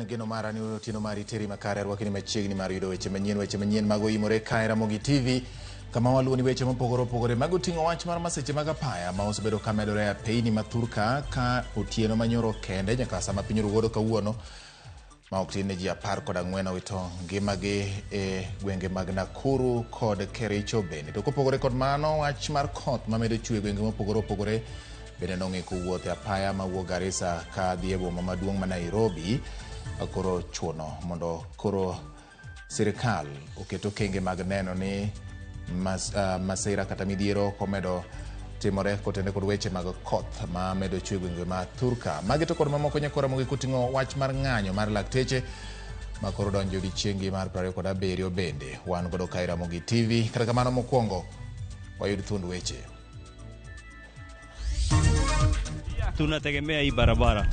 geno mara ni otieno mari teri makare rwakini machiegni mar yudo weche manyien mago imore kae RamogiTV kama waluoni weche mopogore mago ting'o wach mar maseche mag apaya ma osebedo ka medore apeini mathurka ka otieno manyoro kende nyaka sama piny oruodo kawuono ma ok tin ne ji 14 owito ngimagi e gwenge mag Nakuru kod Kericho bende. To kopogore kod mano, wach mar koth mamedo chwe gwenge mopogore bende nong'iko wuoth apaya mawuok Garissa ka dhi e boma maduong' ma Nairobi. Koro chuno mondo koro sirikal oketo kenge mag neno ni masira kata midhiero komedo timore kotende kod weche mag koth ma medo chwe gwenge ma Thurka. Magi to kod mamoko nyakora mogi kuting'o wach mar ng'anyo mar lakteche ma koro donjo odiechiengi mar 27 bende. Wan godo kae RamogiTV. Kata kamano mokwongo wayud thund weche. Tunategemea hii barabara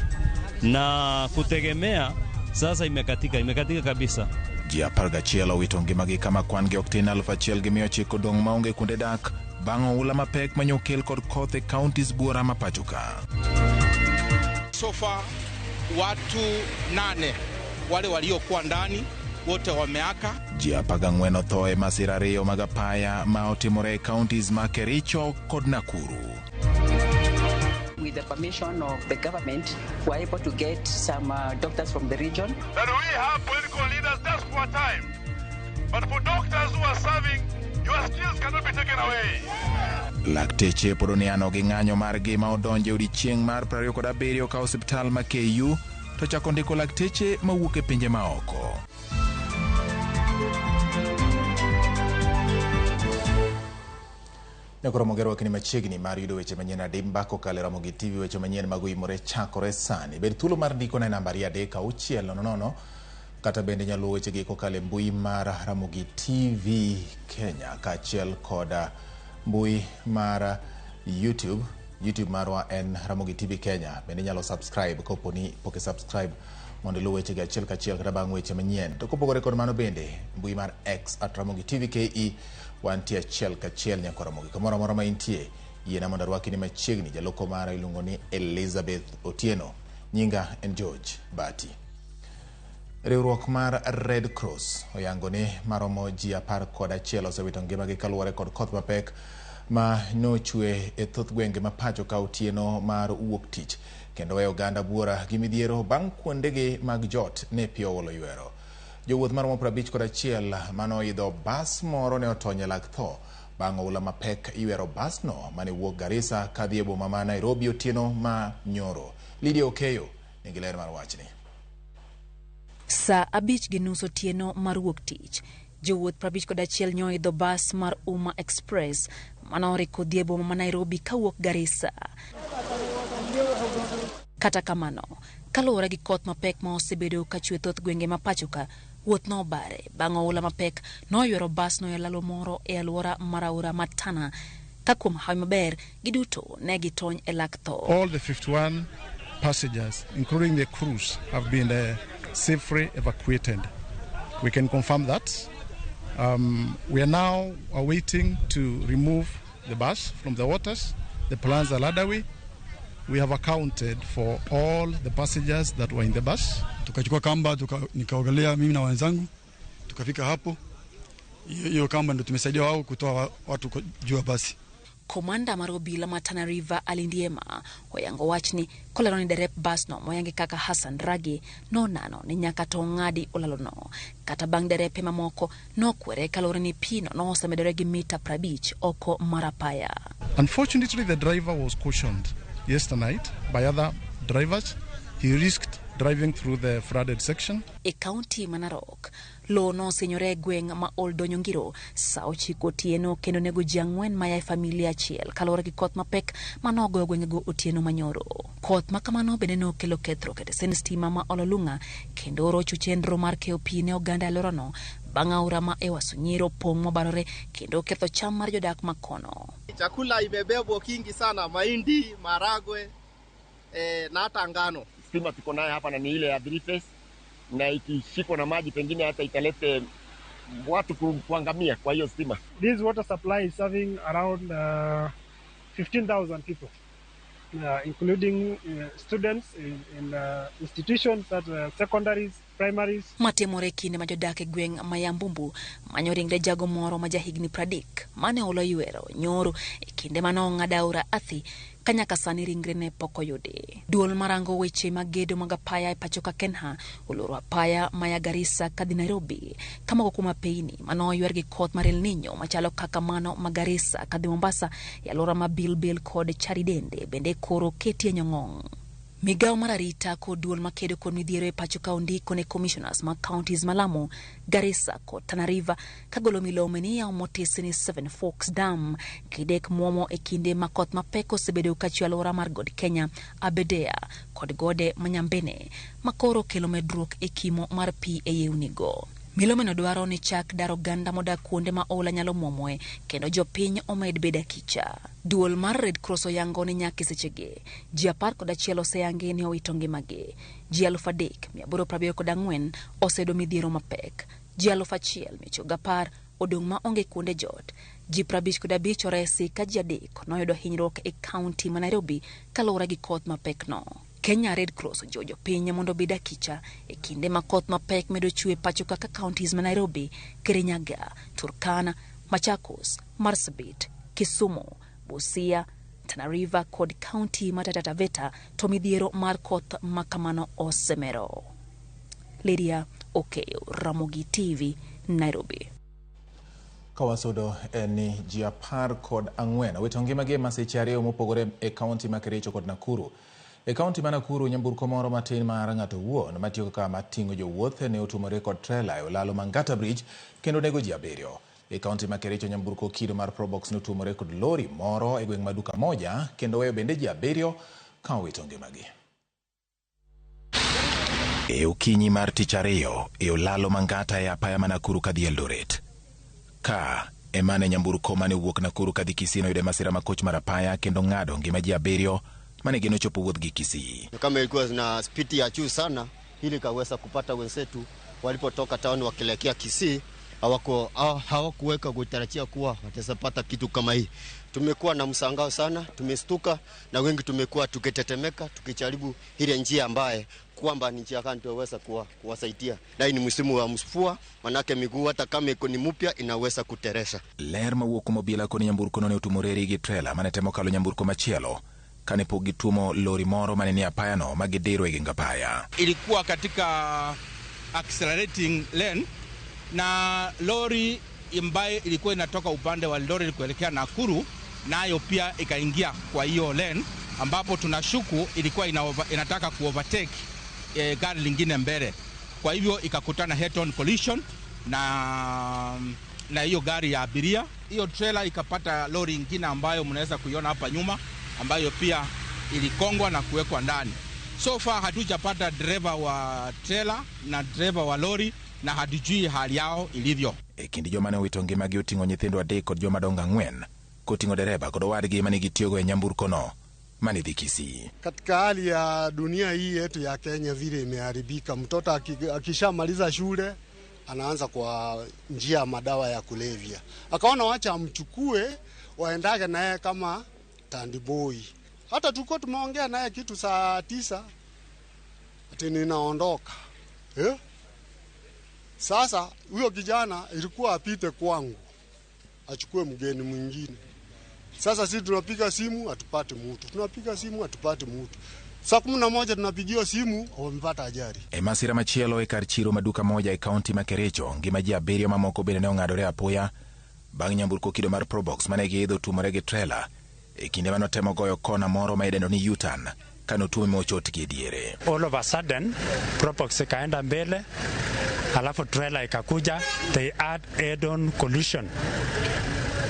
na kutegemea sasa imekatika kabisa. Ji 11 owito ngimagi kama kwan-gi ok tin 1,900 dong' maonge kuonde dak bang' oula mapek manyokel kod koth e counties buora ma pacho ka. So far watu 8 wale waliokuwa ndani wote wameaka. Ji 14 otho e masira ariyo mag apaya ma otimore e counties ma Kericho kod Nakuru. With the permission of the government, we are able to get some doctors from the region. That we have political leaders just for a time. But for doctors who are serving, your skills cannot be taken away. Lakteche podoniano gi ng'anyo margi ma odonje odiechieng' mar 27 ka osiptal ma KU to chako ndiko lakteche mawuok e pinje maoko. Nekoro mogero wakini machiegni mar yudo weche manyien adimba kokale RamogiTV weche manyien mago imore chakore sani. Bed thuolo mar ndiko na nambari 360 kata bende nyalo weche gi kokale mbui mar RamogiTV Kenya kachiel koda mbui mar YouTube marwa en RamogiTV Kenya. Bende nyalo subscribe koponi poke subscribe mondo lu weche gi achiel kachiel kata bang' weche manyien. To kopogore kod mano bende mbui mar X @RamogiTV KE wantie achiel kachiel nyakora Ramogi. Kamoro amora ma intie yiena mondo rwakini machiegni jaloko mara iluongo ni Elizabeth Otieno. Nyinga en George Bati. Riwruok mar Red Cross oyango ni maromo ji 11 osewito ngimagi kaluwore kod koth mapek ma nochwe e thoth gwenge ma pacho ka otieno mar wuok tich kendo weyo oganda buora gi midhiero bang' kuondegi mag jot ne pio olo ywero. Jowuoth maromo 51 manoidho bas moro ne otonye lak tho bang' oula mapek ywero basno mane wuok Garissa ka dhi e boma ma Nairobi otieno ma nyoro. Lydia Okeyo nigi ler mar wachni. Sa 5:30 otieno mar wuok tich, jowuoth 51 nyoidho bas mar Umma Express manoriko dhi e boma ma Nairobi kawuok Garissa. Kata kamano, kaluwore gi koth mapek ma osebedo ka chwe thoth gwenge ma pacho ka, wuoth no bare bang' oula mapek noywero bas no e lalo moro e alwora mar aora Matana ka kuom hawi maber giduto ne gitony e lak tho. All the 51 passengers, including the crews, have been safely evacuated. We can confirm that. We are now awaiting to remove the bus from the waters. The plans are underway. We have accounted for all the passengers that were in the bus. Tukachukua kamba, nikaogelea mimi na wenzangu, tukafika hapo. Hiyo kamba ndio tumesaidia wao kutoa watu juu ya basi. Komanda marobila Matana River alindiema oyango wachni kolero ni derep bus no moyangi kaka Hassan Ragi no nano ni nyaka to ng'adi olalono kata bang' derepe mamoko no kwere kalore ni pino no osemedore gi mita 50 oko marapaya. Unfortunately, the driver was cautioned yesterday by other drivers. He risked driving through the flooded section. E county Manarok, lo no senyore gweng ma Oldo Nyongiro, sa 9 otieno kendo nego ji 4 maya e familia achiel kalore gi koth mapek manogo gwengego otieno manyoro. Koth makamano bende no kelo kethro kete sen stima ma ololunga kendo rocho chenro mar keyo pi ne oganda alorano bang' aora ma e Wasunyiro pong' mobarore kendo ketho cham mar jodak makono. Chakula imebebwa kingi sana, mahindi, maragwe na hata ngano. Stima tuko nayo hapa na ni ile ya 3 phase na ikishikwa na maji pengine hata italete watu kuangamia kwa hiyo stima. This water supply is serving around 15,000 people, including students in institutions at secondaries primaries. Matimore kinde ma jodak e gweng' ma Yambumbu manyo ringre jago moro ma jahigni 30 mane olo ywero nyoro e kinde manong'ado aora Athi kanyaka sani ringre ne pok oyudi. Duol marango weche mag gedo mag apaya e pacho ka Kenya oloro apaya maya Garissa kadhi Nairobi kama kuom apeyni manoywer gi koth mar El Nino machalo kaka mano ma Garissa kadhi Mombasa e alwora ma Bilbil kod Charidende bende koro ketie nyong'ong'. Migao mar arita kod duol makedo kod midhiero e pacho ka ondiko ne commissioners ma counties Malamo, Garissa kod Tana River kagolo milome ni yaw motisi ni Seven Forks Dam kidek muomo e kinde ma koth mapek osebedo kachwe alwora mar God Kenya, Abedea kod gode manyambene makoro kelo medruok e kimo mar pi e yeunigo. Milome no dwaro ni chak daro ganda modak kuonde ma ola nyalo muomoe kendo jopiny omed beda kicha. Duol mar Red Cross oyango ni nyaka sechege ji 11 oseyangi ni owito ngimagi. Ji 3,874 osedo midhiero mapek. Ji 1,110 odong' ma onge kuonde jot. Ji 55 oresi ka ji 3 noyudo hinyruok e kaunti ma Nairobi kaluwore gi koth mapek no. Kenya Red Cross ojojo piny mondo beda kicha e kinde ma koth mapek medo chwe pacho kaka counties ma Nairobi, Kirinyaga, Turkana, Machakos, Marsabit, Kisumu, Busia, Tana River kod county ma Taita Taveta to midhiero mar koth makamano osemero. Lydia Okeyo, Ramogi TV, Nairobi. Kawasodo ni ji 14 owito ngimagi masiche ariyo mopogore e kaunti ma Kericho kod Nakuru. E kaunti ma Nakuru, nyamburko moro matin mar ng'ato wuon matiyo kaka mating'o jowuoth ne otumore kod trela e olalo Mangata Bridge kendo nego ji 7. E kaunti ma Kericho, nyamburko kido mar Probox notumore kod lori moro e gweng' maduka moja kendo weyo bende ji 7 ka owito ngimagi. E okinyi mar tich ariyo e olalo Mangata e apaya ma Nakuru kadhi Eldoret. Ka emane nyamburko mane wuok Nakuru kadhi Kisii noyudo masira makoch mar apaya kendo ng'ado ngima ji 7 mane ginochopo wuoth gi Kisii. Kama ilikuwa na speed ya juu sana ili kaweza kupata wenzetu walipotoka town wakielekea Kisii hawakuweka kutarajia kuwa watapata kitu kama hii. Tumekuwa na msangao sana, tumestuka na wengi tumekuwa tukitetemeka tukijaribu ile njia ambaye kwamba ni njia gani tuweza kuwasaidia. Na ni msimu wa mvua, manake miguu hata kama iko ni mpya inaweza kuteresha. Ler mawuok mobila koni nyamburko no ne otumore gi trela mane temo kalo nyamburko machielo kane pok gitumo lori moro mane ni apaya no magidiro e ginga paya. Ilikuwa katika accelerating lane na lori ambaye ilikuwa inatoka upande wa Eldoret kuelekea Nakuru nayo pia ikaingia kwa hiyo lane ambapo tunashuku ilikuwa inataka kuovertake gari lingine mbele. Kwa hivyo ikakutana head on collision na hiyo gari ya abiria. Hiyo trailer ikapata lori nyingine ambayo mnaweza kuiona hapa nyuma ambayo pia ilikongwa na kuwekwa ndani. So far hatujapata driver wa trailer na driver wa lori na hatujui hali yao ilivyo. E kindi joma ne owito ngimagi oting'o nyithindo 3 kod joma dongo 4 koting'o dereba kod owadgi mane gitiyogo e nyamburko no mane dhi Kisii. Katika hali ya dunia hii yetu ya Kenya vile imeharibika, mtoto akishamaliza shule anaanza kwa njia ya madawa ya kulevya. Akaona wacha amchukue waendage naye kama tandiboy. Hata tulikuwa tumeongea naye kitu saa 9 ati ninaondoka. Sasa huyo kijana ilikuwa apite kwangu achukue mgeni mwingine. Sasa sisi tunapiga simu atupate mtu. Tunapiga simu atupate mtu. Saa 11 tunapigiwa simu wamepata ajali. E masira machielo e kar chiro maduka moja e kaunti ma Kericho ngima ji 7 mamoko bende ne ong'adore apoya bang' nyamburko kido mar Probox mane giidho tumore gi trela e kinde mano temo goyo kona moro ma idendo ni U-turn kano tume mochotgi e diere. All of a sudden Probox ikaenda mbele alafu trailer ikakuja, they had head-on collision.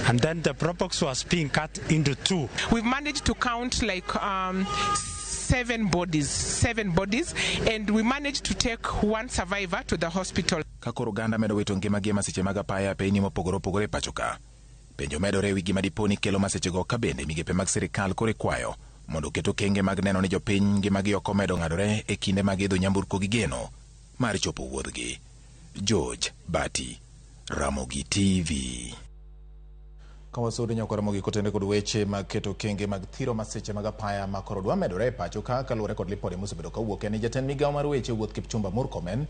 And then the Probox was being cut into 2. We've managed to count like 7 bodies, and we managed to take 1 survivor to the hospital. Kakoro ganda medo wito ngimagi masiche mag apaya piny mopogore opogore pachoka. Penjo medore wi gima diponi kelo masechego ka bende migepe mag sirikal kore kwayo mondo keto kenge mag neno ni jopiny ngimagi ok omedo ng'adore e kinde mag idho nyamburko gi geno mar chopo wuodhgi. George Bati, Ramogi TV. Kawasodo nyako Ramogi kotende kod weche mag keto kenge mag thiro masiche mag apaya makoro dwa medore pacho ka kaluwore kod lipode mosebedo kawuok. En jatend migao mar weche wuoth Kipchumba Murkomen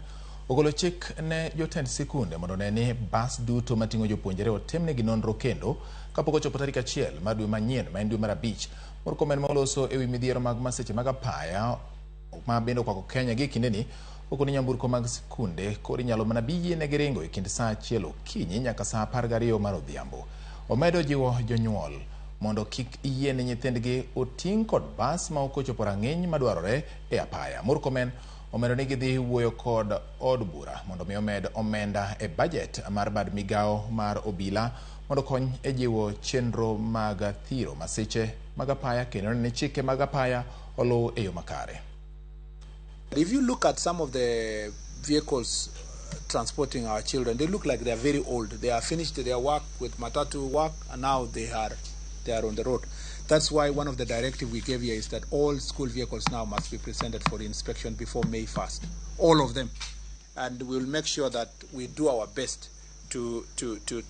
ogolo chik ne jotend sikunde mondo neni bas duto mating'o jopuonjre otemnegi nonro kendo kapok ochopo tarik 1 mar dwe manyien ma en dwe mar 5. Murkomen moloso ewi midhiero mag maseche mag apaya ma bende okwako Kenya gi kindeni okoni nyamburko mag sikunde koro inyalo mana biyienegi ringo e kind saa 1 okinyi nyaka saa 12 mar odhiambo. Omedo jiwo jonyuol mondo kik yiene nyithindgi oting' kod bas ma ok ochopo rang'iny madwarore e apaya. Murkomen omedo ni gidhi wuoyo kod od bura mondo mi omed omenda e budget mar bad migao mar obila mondo kony e jiwo chenro mag thiro masiche mag apaya kendo ni chike mag apaya oluw e yo makare. If you look at some of the vehicles transporting our children, they look like they are very old. They are finished their work with matatu work and now they are on the road. That's why one of the directives we gave here is that all school vehicles now must be presented for inspection before May 1st. All of them. And we'll make sure that we do our best to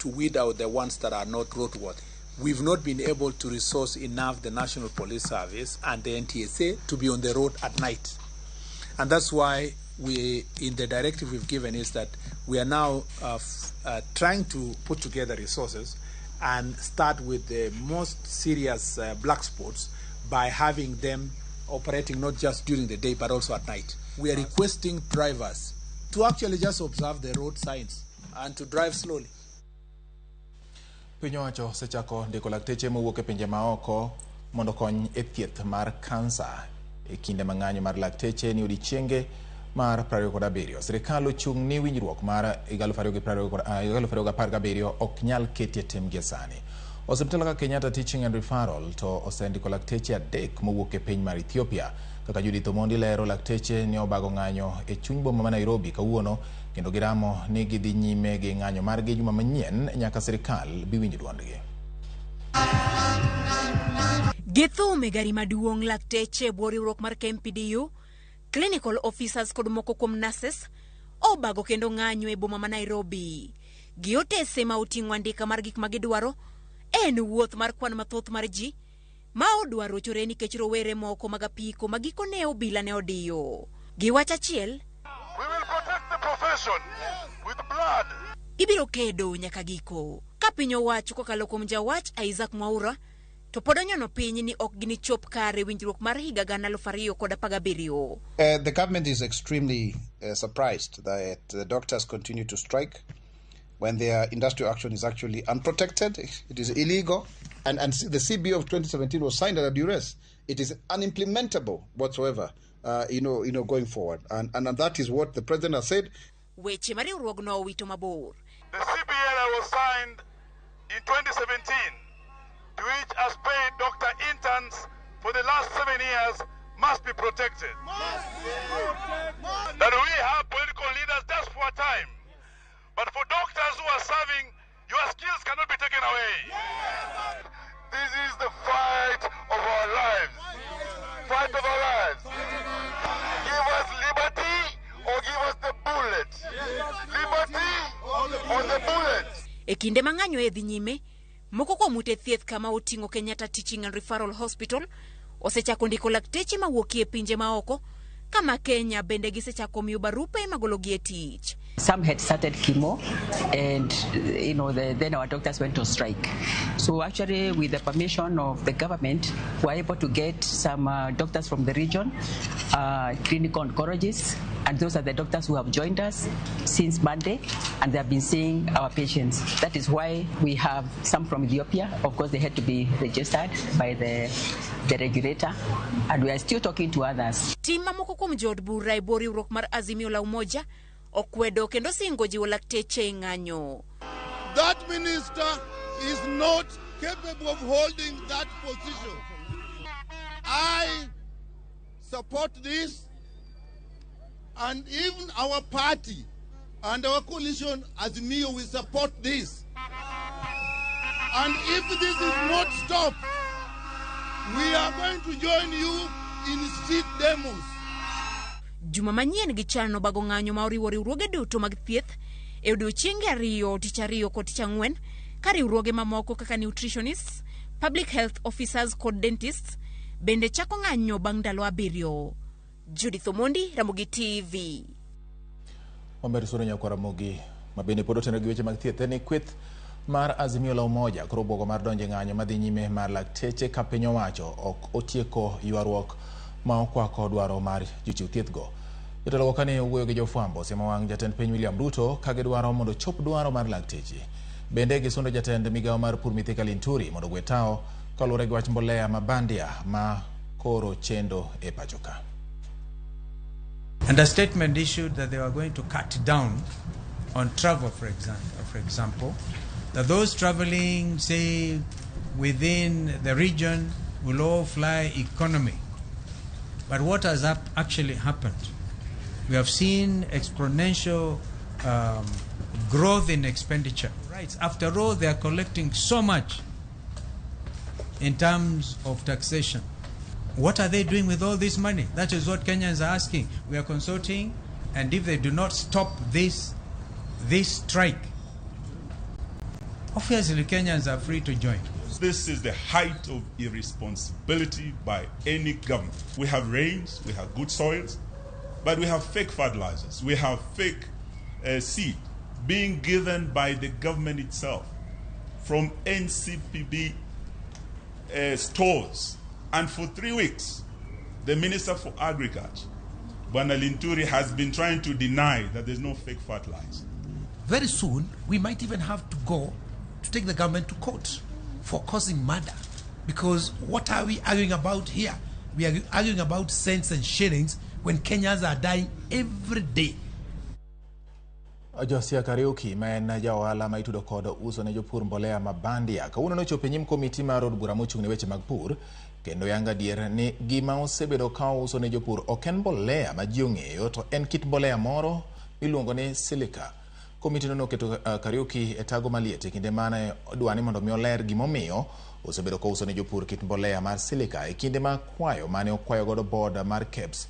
weed out the ones that are not roadworthy. We've not been able to resource enough the National Police Service and the NTSA to be on the road at night. And that's why we, in the directive we've given, is that we are now trying to put together resources and start with the most serious black spots by having them operating not just during the day but also at night. We are requesting drivers to actually just observe the road signs and to drive slowly. Piny owacho osechako ndiko lakteche mowuok e pinje maoko mondo kony e thieth mar kansa e kinde mang'anyo mar lakteche ni odiechienge mar 27. Sirikal ochung' ni winjruok mar 2017 ok nyal ketie temgi sani. Osiptal kaka Kenyatta Teaching and Referral to osendiko lakteche 3 mowuok e piny mar Ethiopia. Kaka Judith Omondi lero, lakteche ni obago ng'anyo e chuny boma ma Nairobi kawuono kendo giramo ni gidhi nyime gi ng'anyo margi juma manyien nyaka sirikal bi winj duondgi. Githume gari maduong' lakteche boriwruok mar KMPDU, clinical officers kod moko kuom nurses obago kendo ng'anyo e boma ma Nairobi. Giotese ma oting'o andika mar gik magidwaro en wuoth mar kwan mathoth mar ji ma odwaro chore nikech rowere moko mag apiko magikone obila ne odiyo. Giwacho achiel, we will protect the profession with blood. Ibiro kedo nyaka giko. Ka piny owacho kokalo kuom jawach Isaac Mwaura to pod onyono piny ni ok ginichop kare winjruok mar higa 2017. The government is extremely surprised that the doctors continue to strike when their industrial action is actually unprotected. It is illegal, and the CBO of 2017 was signed under duress. It is unimplementable whatsoever, going forward, and that is what the president has said. Weche mariwruogno owito mabor. The CBA was signed in 2017, to which has paid doctor interns for the last 7 years, must be protected. That we have political leaders just for a time, but for doctors who are serving, your skills cannot be taken away. This is the fight of our lives. Fight of our lives. Give us liberty or give us the bullet. Liberty or the bullet. E kinde mang'anyo e dhi nyime, moko kuom ute thieth kama oting'o Kenyatta Teaching and Referral Hospital osechako ndiko lakteche mawuok e pinje maoko, kama Kenya bende gisechako miyo barupe magologi e tich. Some had started chemo and then our doctors went on strike. So actually with the permission of the government, we were able to get some doctors from the region, clinical oncologists, and those are the doctors who have joined us since Monday, and they have been seeing our patients. That is why we have some from Ethiopia. Of course, they had to be registered by the regulator, and we are still talking to others. Tima moko kuom jod bura e boriwruok mar Azimio la Umoja okwedo kendo singo jiwo lakteche ng'anyo. That minister is not capable of holding that position. I support this, and even our party and our coalition Azimio will support this. And if this is not stopped, we are going to join you in street demos. Juma manyien gichano bago ng'anyo ma oriwo riwruoge duto mag thieth e odiechienge 2, tich 2 kod tich 4, ka riwruoge mamoko kaka nutritionists, public health officers kod dentists bende chako ng'anyo bang' ndalo 7. Judith Omondi, RamogiTV. Omber sura nyako Ramogi mabende pod otenore gi weche mag thieth ni kweth mar Azimio la Umoja koro bwogo mar donje ng'anyo madhi nyime mar lakteche ka piny owacho ok otieko ywaruok ma okwako dwaro mar jochiw thiethgo. Jotelo kane owuoyo gi jofwambo sema wang' jatend piny William Ruto ka gidwaro mondo chop dwaro mar lakteche. Bende gisundo jatend migawo mar pur Mithika Linturi mondo gwe tao kaluwore gi wach mbolea mabandia ma koro chendo e pacho ka. And a statement issued that they were going to cut down on travel, for example, that those traveling, say, within the region will all fly economy. But what has actually happened? We have seen exponential growth in expenditure. Right. After all, they are collecting so much in terms of taxation. What are they doing with all this money? That is what Kenyans are asking. We are consulting, and if they do not stop this strike, obviously Kenyans are free to join. This is the height of irresponsibility by any government. We have rains, we have good soils, but we have fake fertilizers. We have fake seed being given by the government itself from NCPB stores. And for 3 weeks, the Minister for Agriculture, Bwana Linturi, has been trying to deny that there's no fake fertilizer. Very soon, we might even have to go to take the government to court for causing murder. Because what are we arguing about here? We are arguing about cents and shillings when Kenyans are dying every day. Josia Kariuki maen jaohala ma itudo kod uso ne jopur mbolea mabandia kawuono nochopo nyim komiti mar od bura mochung' ne weche mag pur kendo yanga dier ni gima osebedo ka uso ne jopur ok en mbolea ma ji ong'eyo to en kit mbolea moro miluongo ni silica. Komiti no noketo Kariuki e tago maliet e kinde mane dwani mondo mi oler gimomiyo osebedo ka uso ne jopur kit mbolea mar silica e kinde ma kwayo mane okwayo godo board mar KEBS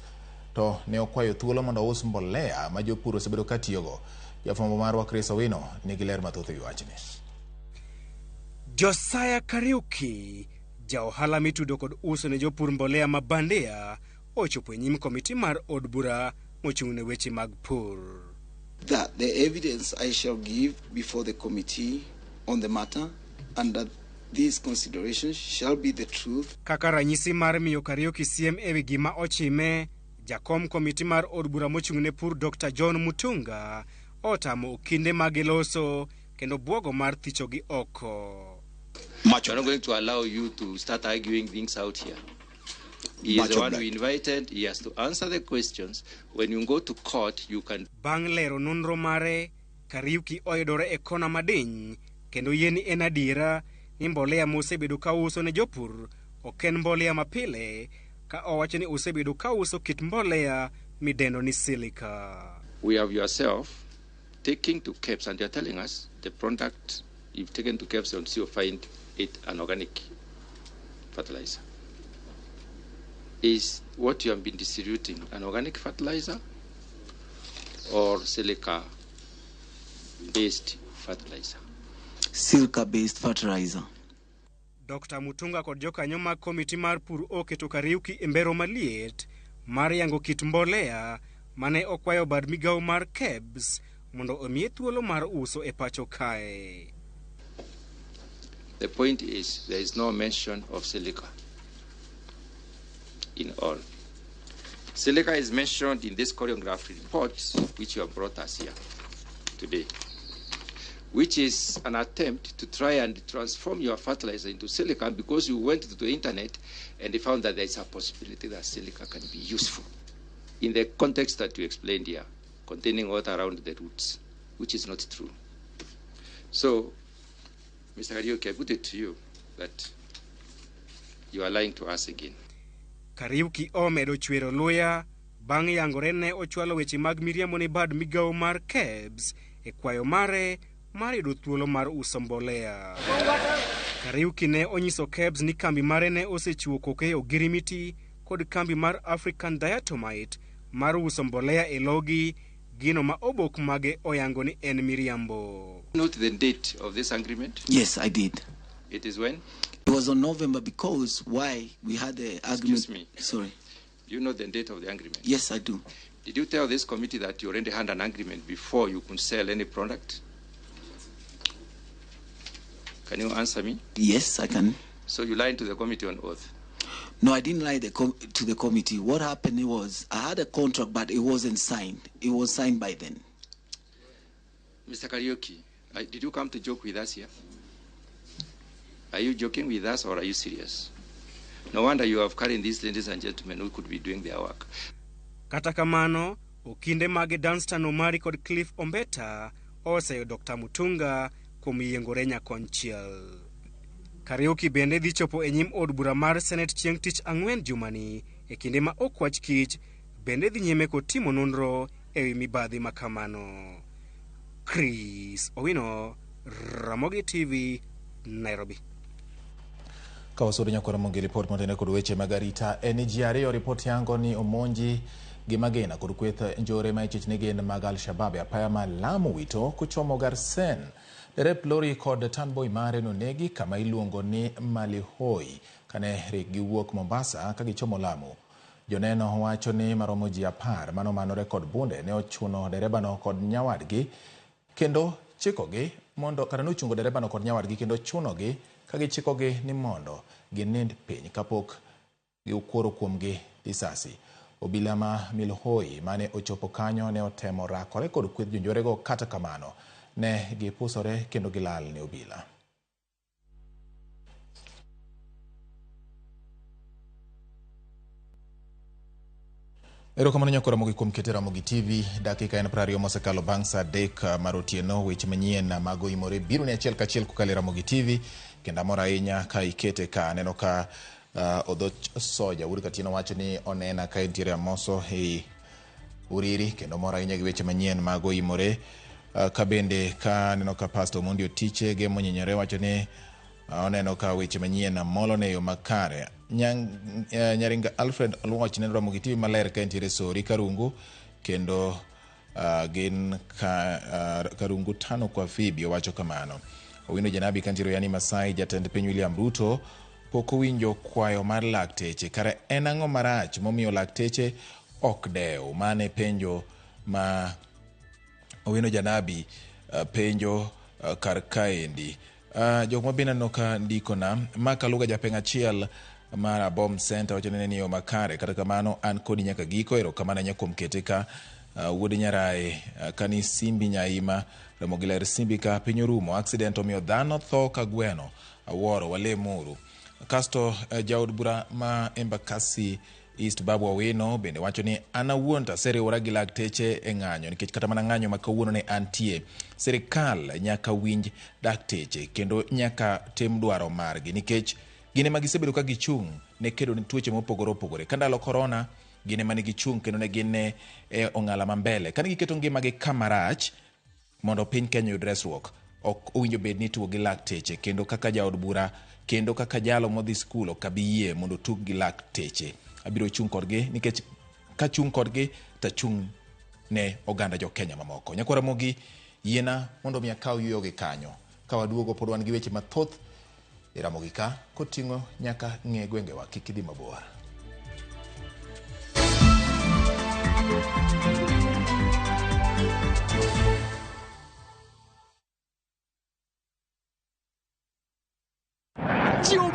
to ne okwayo thuolo mondo us mbolea ma jopur osebedo ka tiyogo. Jafwambo marwa Chris Owino nigi ler mathoth ewi wachni. Josia Kariuki, jaohala mitudo kod uso ne jopur mbolea mabandia, ochopo e nyim komiti mar od bura mochung' ne weche mag pur. That the evidence I shall give before the committee on the matter and that these considerations shall be the truth. Kaka ranyisi mar miyo Kariuki siem ewi gima ochime, jakom komiti mar od bura mochung' ne pur Dr. John Mutunga otamo kinde magiloso kendo bwogo mar thicho gi oko. Much. I'm not going to allow you to start arguing things out here. He is the one we invited. He has to answer the questions. When you go to court, you can... Bang lero nonro mare, Kariuki oyudore e kona madiny kendo yeni en adiera ni mbolea mosebedo ka uso ne jopur ok en mbolea mapile ka owacho ni osebedo ka uso kit mbolea midendo ni silica. We have yourself taking to KEBS and you're telling us the product you've taken to KEBS and you find it an organic fertilizer. Is what you have been distributing an organic fertilizer or silica-based fertilizer? Silica-based fertilizer. Dr. Mutunga kod jokanyo mag komiti mar pur oketo Kariuki e mbero maliet mar yango kit mbolea mane okwayo bad migawo mar KEBS mondo omiye thuolo mar uso e pacho kae. The point is there is no mention of silica in all. Silica is mentioned in this choreographed report which you have brought us here today, which is an attempt to try and transform your fertilizer into silica because you went to the internet and they found that there is a possibility that silica can be useful in the context that you explained here, containing water around the roots, which is not true. So, Mr. Kariuki, I put it to you that you are lying to us again. Kariuki omedo chwero luya bang' yangore ne ochwalo weche mag miriambo ne bad migawo mar KEBS e kwayo mare mar yudo thuolo mar uso mbolea. Kariuki ne onyiso KEBS ni kambi mare ne osechiwo koke e ogirimiti kod kambi mar African Diatomite mar uso mbolea e logi gino ma obok mage oyango ni en miriambo. Note the date of this agreement? Yes, I did. It is when? It was on November because why we had the agreement. Excuse me. Sorry. Do you know the date of the agreement? Yes, I do. Did you tell this committee that you already had an agreement before you could sell any product? Can you answer me? Yes, I can. So you lied to the committee on oath? No, I didn't lie to the committee. What happened was I had a contract, but it wasn't signed. It was signed by then. Mr. Karaoke, did you come to joke with us here? Are you joking with us or are you serious? No wonder you have carried these ladies and gentlemen who could be doing their work. Kata kamano, okinde mage Dunstan Omari kod Cliff Ombeta oseyo Dr. Mutunga kuom yiengore nyakonchiel. Karaoke bende dhi chopo e nyim od bura mar Senate chieng' tich ang'wen jumani e kinde ma okwach kich bende dhi nyime kod timo nonro e wi mibadhi makamano. Chris Owino, Ramogi TV, Nairobi. Kawasuri nyakora mongi report montene kod weche magarita en ji ariyo report yango ni omonji gi magena kod kweth njore ma ichich ni gin mag Al-Shabaab apaya ma Lamu wito kuchomo Garsen. Derep lori kod tanboy mare nonegi kama iluongo ni Malihoi kane rik giwuok Mombasa ka gichomo Lamu. Joneno wacho ni maromo ji 10 manomanore kod bunde ne ochuno derebano kod nyawadgi kendo chikogi mondo kata nochungo derebano kod nyawadgi kendo chunogi ka gichikogi ni mondo ginind piny kapok giukuoro kuomgi risasi. Obila ma Milhoi mane ochopo kanyo ne otemo rakore kod kweth jonjorego, kata kamano ne gipusore kendo gilal ne obila. Erokamano nyakora Ramogi kuom kete Ramogi TV. Dakika en 20 mosekalo bang' saa 3 mar otieno. Weche manyien mago imore biro ne achiel kachiel kokalo Ramogi TV kendo amor ahinya ka ikete ka. Aneno ka odho soja Uri Katieno wacho ni onena ka entiere amoso e Uriri kendo mor ahinya gi weche manyien mago imore. Ka bende ka aneno ka Pastor Mondi Otiche ge monyenyore wacho ni oneno ka weche manyien molo ne yo makare. Nyaringa Alfred Olwach ne Ramogi TV maler ka entiere Sori Karungu kendo gin Karungu tano kwa Fibi wacho kamano. Owino Janabi kanjiro yani Masai jatend piny William Ruto poko winjo kwayo mar lakteche. Kare en ang'o marach momiyo lakteche ok dew? Mane penjo ma Owino Janabi penjo kar kaendi. Jok mabina noka ndiko na Maka Luga japeng' achiel mar Bomb Center wacho ni yo makare, kata kamano an kodi nyaka giko. Erokamano nyakuom kete ka wuod Nyaraye kani Simbi Nyaima Ramogi ler Simbi ka piny orumo accident omiyo dhano tho ka gweno aworo walemuru. Kasto jaod bura ma Embakasi East Babu Owino bende wacho ni an awuon taseriwora gi lakteche e ng'anyo nikech kata mana ng'anyo ma kawuono ne antie. Sirikal nyaka winj dakteche kendo nyaka tim dwaro margi nikech gine ma gisebedo ka gichung' ne kedo ne tuoche mopogore opogore. Kandalo corona gine ma ne gichung' kendo ne gin e ong'ala mambele. Kane giketo ngimagi kamarach mondo piny Kenya yud resruok, ok owinjo bed ni tuo gi lakteche kendo kaka jaod bura kendo kaka jalo modhi skul ok abiyie mondo tug gi lakteche. Abiro chung' kodgi nikech ka chung' kodgi ta chung' ne oganda jo Kenya mamoko. Nyakora Ramogi yiena mondo mi akaw yuyo gi kanyo. Ka waduogo pod wan gi weche mathoth e Ramogi ka koting'o nyaka ng'e gwengewa, kik idhi mabor.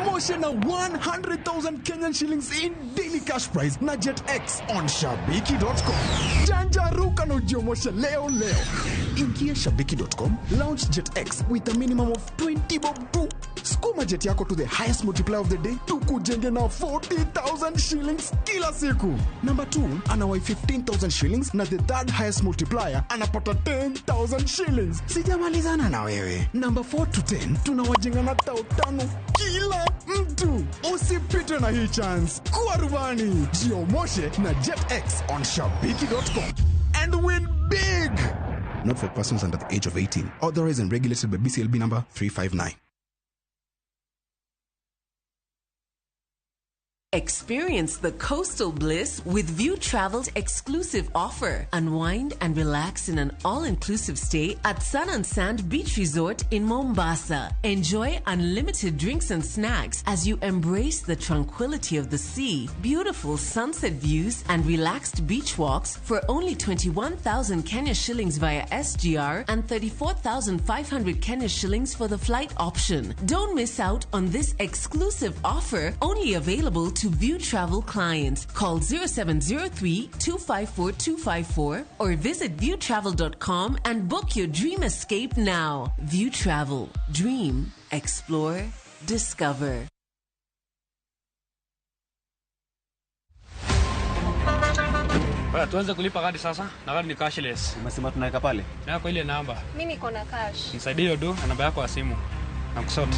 Promotion na 100,000 Kenyan shillings in daily cash prize na JetX on Shabiki.com. Janja ruka no Jomosha leo. Ingia Shabiki.com, launch JetX with a minimum of 20 bob tu. Skuma jet yako to the highest multiplier of the day. Tukujenge na 40,000 shillings kila siku. Number 2, anawai 15,000 shillings na the third highest multiplier anapata 10,000 shillings. Sijamalizana na wewe. Number 4 to 10, tunawajenga na 5,000 kila mtu. Usipite na hii chance. Kuwa rubani. Jiomoshe na JetX on Shabiki.com and win big. Not for persons under the age of 18. Authorized and regulated by BCLB number 359. Experience the coastal bliss with View Travel's exclusive offer. Unwind and relax in an all-inclusive stay at Sun and Sand Beach Resort in Mombasa. Enjoy unlimited drinks and snacks as you embrace the tranquility of the sea, beautiful sunset views, and relaxed beach walks for only 21,000 Kenya shillings via SGR and 34,500 Kenya shillings for the flight option. Don't miss out on this exclusive offer, only available to View Travel clients. Call 0703-254-254 or visit viewtravel.com and book your dream escape now. View Travel. Dream. Explore. Discover. Tuanze kulipa kadi sasa. Na kadi ni cashless. Umesema tunaweka pale? Na kwa ile namba. Mimi niko na cash. Nisaidie hiyo do na namba yako ya simu. Na kusort.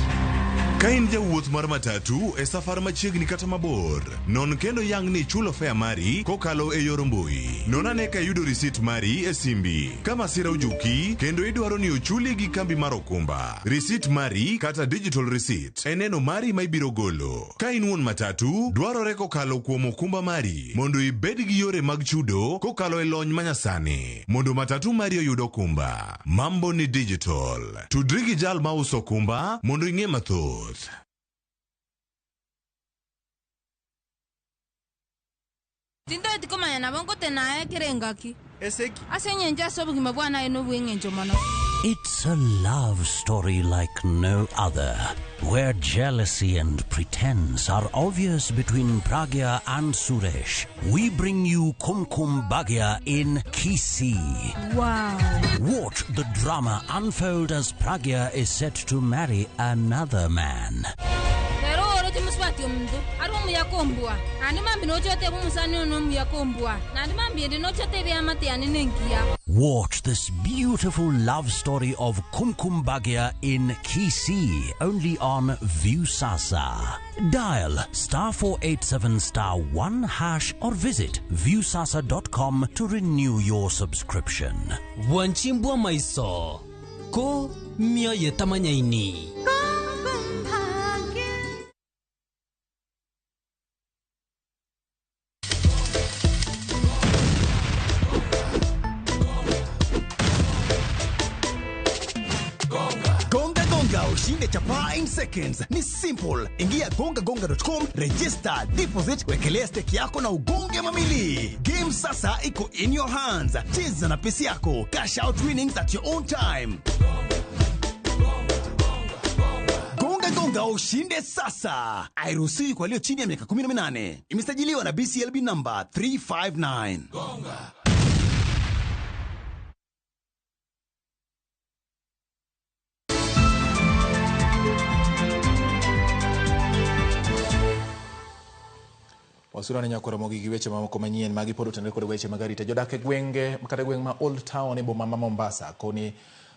Kain jawuoth mar matatu e safar machiegni kata mabor. Non kendo yang ni chulo fare mari kokalo e yor mbui. Non ane ka yudo receipt mari e simbi. Kama sira ujuki kendo idwaro ni ochuli gi kambi mar okumba. Receipt mari kata digital receipt eneno mari ma ibiro golo. Ka in wuon matatu dwarore kokalo kuom okumba mari mondo ibed gi yore mag chudo kokalo e lony manyasani. Mondo matatu mari oyud okumba. Mambo ni digital. Tudri gi jal ma uso okumba mondo ing'e mathoth. Tinto tikoma na bongo tena kirengaki. Eseki. Asenye nja sobu kimabwana eno bwengenjo mono. It's a love story like no other, where jealousy and pretense are obvious between Pragya and Suresh. We bring you Kumkum Bhagya in Kisii. Wow. Watch the drama unfold as Pragya is set to marry another man. Muswati omuntu ari omuyakombwa andi mambi nochote bumusani ono omuyakombwa nandi mambi ndi nochote byamate yanenenkia. Watch this beautiful love story of Kumkum Bhagya in Kisii, only on Viusasa. Dial *487*1# or visit viusasa.com to renew your subscription. Wanchimbwa maiso ko mia yetamanyaini. Ushinde chapa in seconds. Ni simple. Ingia gongagonga.com, register, deposit, wekelea stake yako na ugonge mamili. Game sasa iko in your hands. Cheza na pesi yako. Cash out winnings at your own time. Gonga ushinde sasa. Hairuhusiwi kwa walio chini ya miaka 18. Imesajiliwa na BCLB number 359. Gonga. Wasura nyako Ramogi gi weche mamoko manyien magi pod otendore kod weche magari te jodak e gwenge makata gweng ma Old Town e boma ma Mombasa koni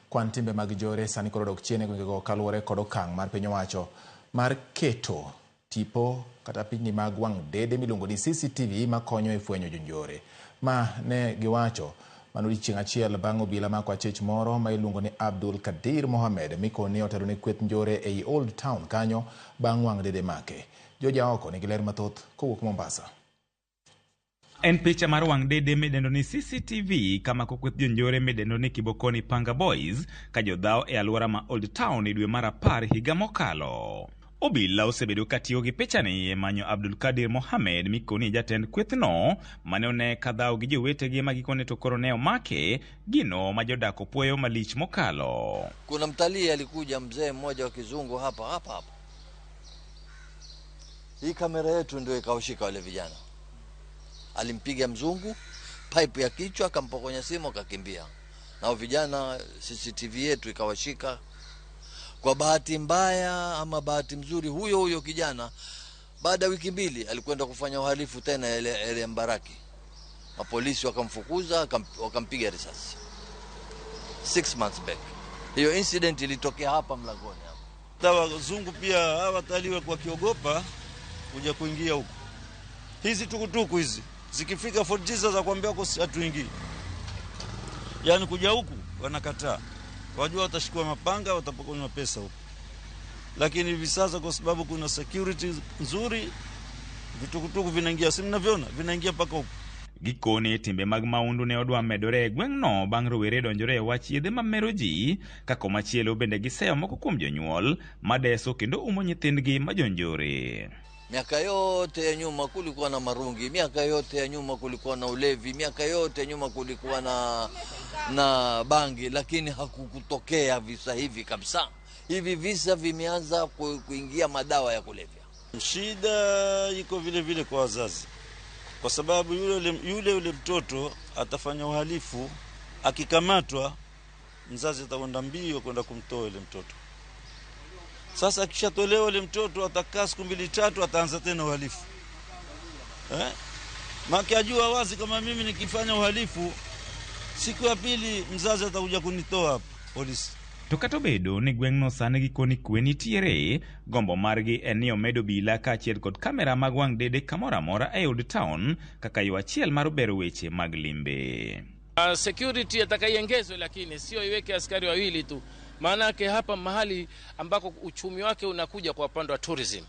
kwan timbe mag jore sani koro dok chien e gwengego kaluwore kod okang' mar piny owacho mar keto tipo kata pichni mag wang' dede miluongo ni CCTV makonyo e fwenyo jonjore. Ma ne giwacho manodichieng' achiel bang' obila mako achich moro ma iluongo ni Abdul Kadir Mohamed mikoni otelo ne kweth njore ei Old Town kanyo bang' wang' dede make. Joja oko ni giler mathoth kowuok Mombasa. En picha mar wang' dede midendo ni CCTV kama kokweth jonjore midendo ni Kibokoni Panga Boys ka jodhao e alwora ma Old Town e dwe mar 10 higa mokalo. Obila osebedo katiyo gi pichani e manyo Abdul Kadir Mohamed mikoni jatend kwethno mane one kadhao gi jowetegi magikone to koro ne omake gino ma jodak opuoyo malich mokalo. Kuna mtalii alikuja mzee mmoja wa kizungu hapa. Hii kamera yetu ndio ikawashika wale vijana. Alimpiga mzungu, pipe ya kichwa, akampokonya simu, akakimbia. Na vijana CCTV yetu ikawashika. Kwa bahati mbaya ama bahati mzuri, huyo kijana baada ya wiki mbili alikwenda kufanya uhalifu tena ile Mbaraki. Mapolisi wakamfukuza, wakampiga risasi. 6 months back. Hiyo incident ilitokea hapa mlangoni hapa. Wazungu pia hawataliwe kwa kiogopa kuja kuingia huko. Hizi tukutuku hizi zikifika Fort Jesus za kuambia huko hatuingii. Yaani kuja huku wanakataa. Wajua watashikwa mapanga, watapokonywa pesa huko. Lakini hivi sasa kwa sababu kuna security nzuri vitukutuku vinaingia, si mnaviona vinaingia mpaka huko. Gikone timbe mag maundu ne odwa medore gweng'no bang' rowere donjore wach yedhe mamero ji, kako machielo bende giseyo moko kuom jonyuol madeso kendo umo nyithindgi majonjore. Miaka yote ya nyuma kulikuwa na marungi, miaka yote ya nyuma kulikuwa na ulevi, miaka yote ya nyuma kulikuwa na bangi, lakini hakukutokea visa hivi kabisa. Hivi visa vimeanza kuingia madawa ya kulevya. Shida iko vile vile kwa wazazi, kwa sababu yule mtoto atafanya uhalifu, akikamatwa mzazi atakwenda mbio kwenda kumtoa yule mtoto. Sasa akishatolewa yule mtoto atakaa siku 2-3 ataanza tena uhalifu. Maki ajua wazi kama mimi nikifanya uhalifu siku ya pili mzazi atakuja kunitoa hapa polisi. Tokato bedo ni gweng'no sani gikoni kwe nitiere, gombo margi en ni omedo bila kaachiel kod kamera mag wang' dede kamoro amora e Old Town kaka yo achiel mar bero weche mag limbe. Security atakaiongezwe, lakini sio iweke askari wawili tu. Maana yake hapa mahali ambako uchumi wake unakuja kwa upande wa tourism.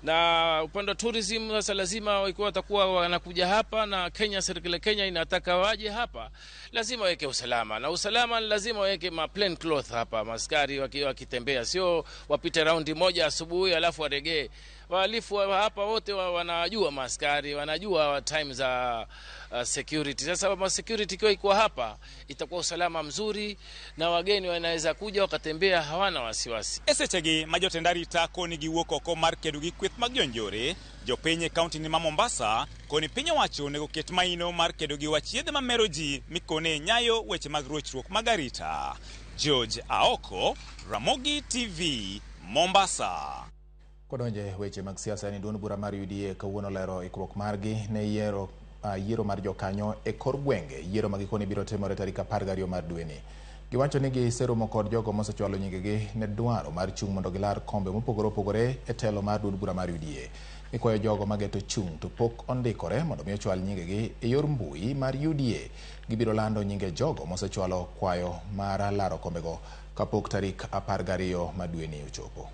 Na upande wa tourism sasa lazima watakuwa wanakuja hapa, na serikali Kenya inataka waje hapa, lazima waweke usalama. Na usalama lazima waweke plain cloth hapa, maskari wakitembea, sio wapite raundi moja asubuhi alafu waregee. Wahalifu hapa wote wanajua, maskari wanajua time za security. Sasa security kwa iko hapa itakuwa usalama mzuri, na wageni wanaweza kuja wakatembea hawana wasiwasi. Esechegi majotendari tako ni giwuok oko mar kedo gi kweth mag jonjore, jopiny kaunti ni ma Mombasa koni piny owacho nego ket maino mar kedo gi wach yedhe mamero ji mikone nyayo weche mag rochruok mag arita. George Aoko, Ramogi TV, Mombasa. Kodonje weche mag siasa ni duond bura mar UDA kawuono lero ikruok margi ne yiero mar jokanyo e kor gwenge, yiero magikoni biro timore tarik 12 mar dwe ni. Giwacho ni giseromo kod jogo mosechwalo nyingegi ne dwaro mar chung' mondo gilar kombe mopogore opogore e telo mar duond bura mar UDA. Ikwayo jogo mageto chung' to pok ondikore mondo mi ochwal nyingegi e yor mbui mar UDA. Gibiro lando nyinge jogo mosechwalo kwayo mar laro kombego kapok tarik 12 mar dwe ni ochopo.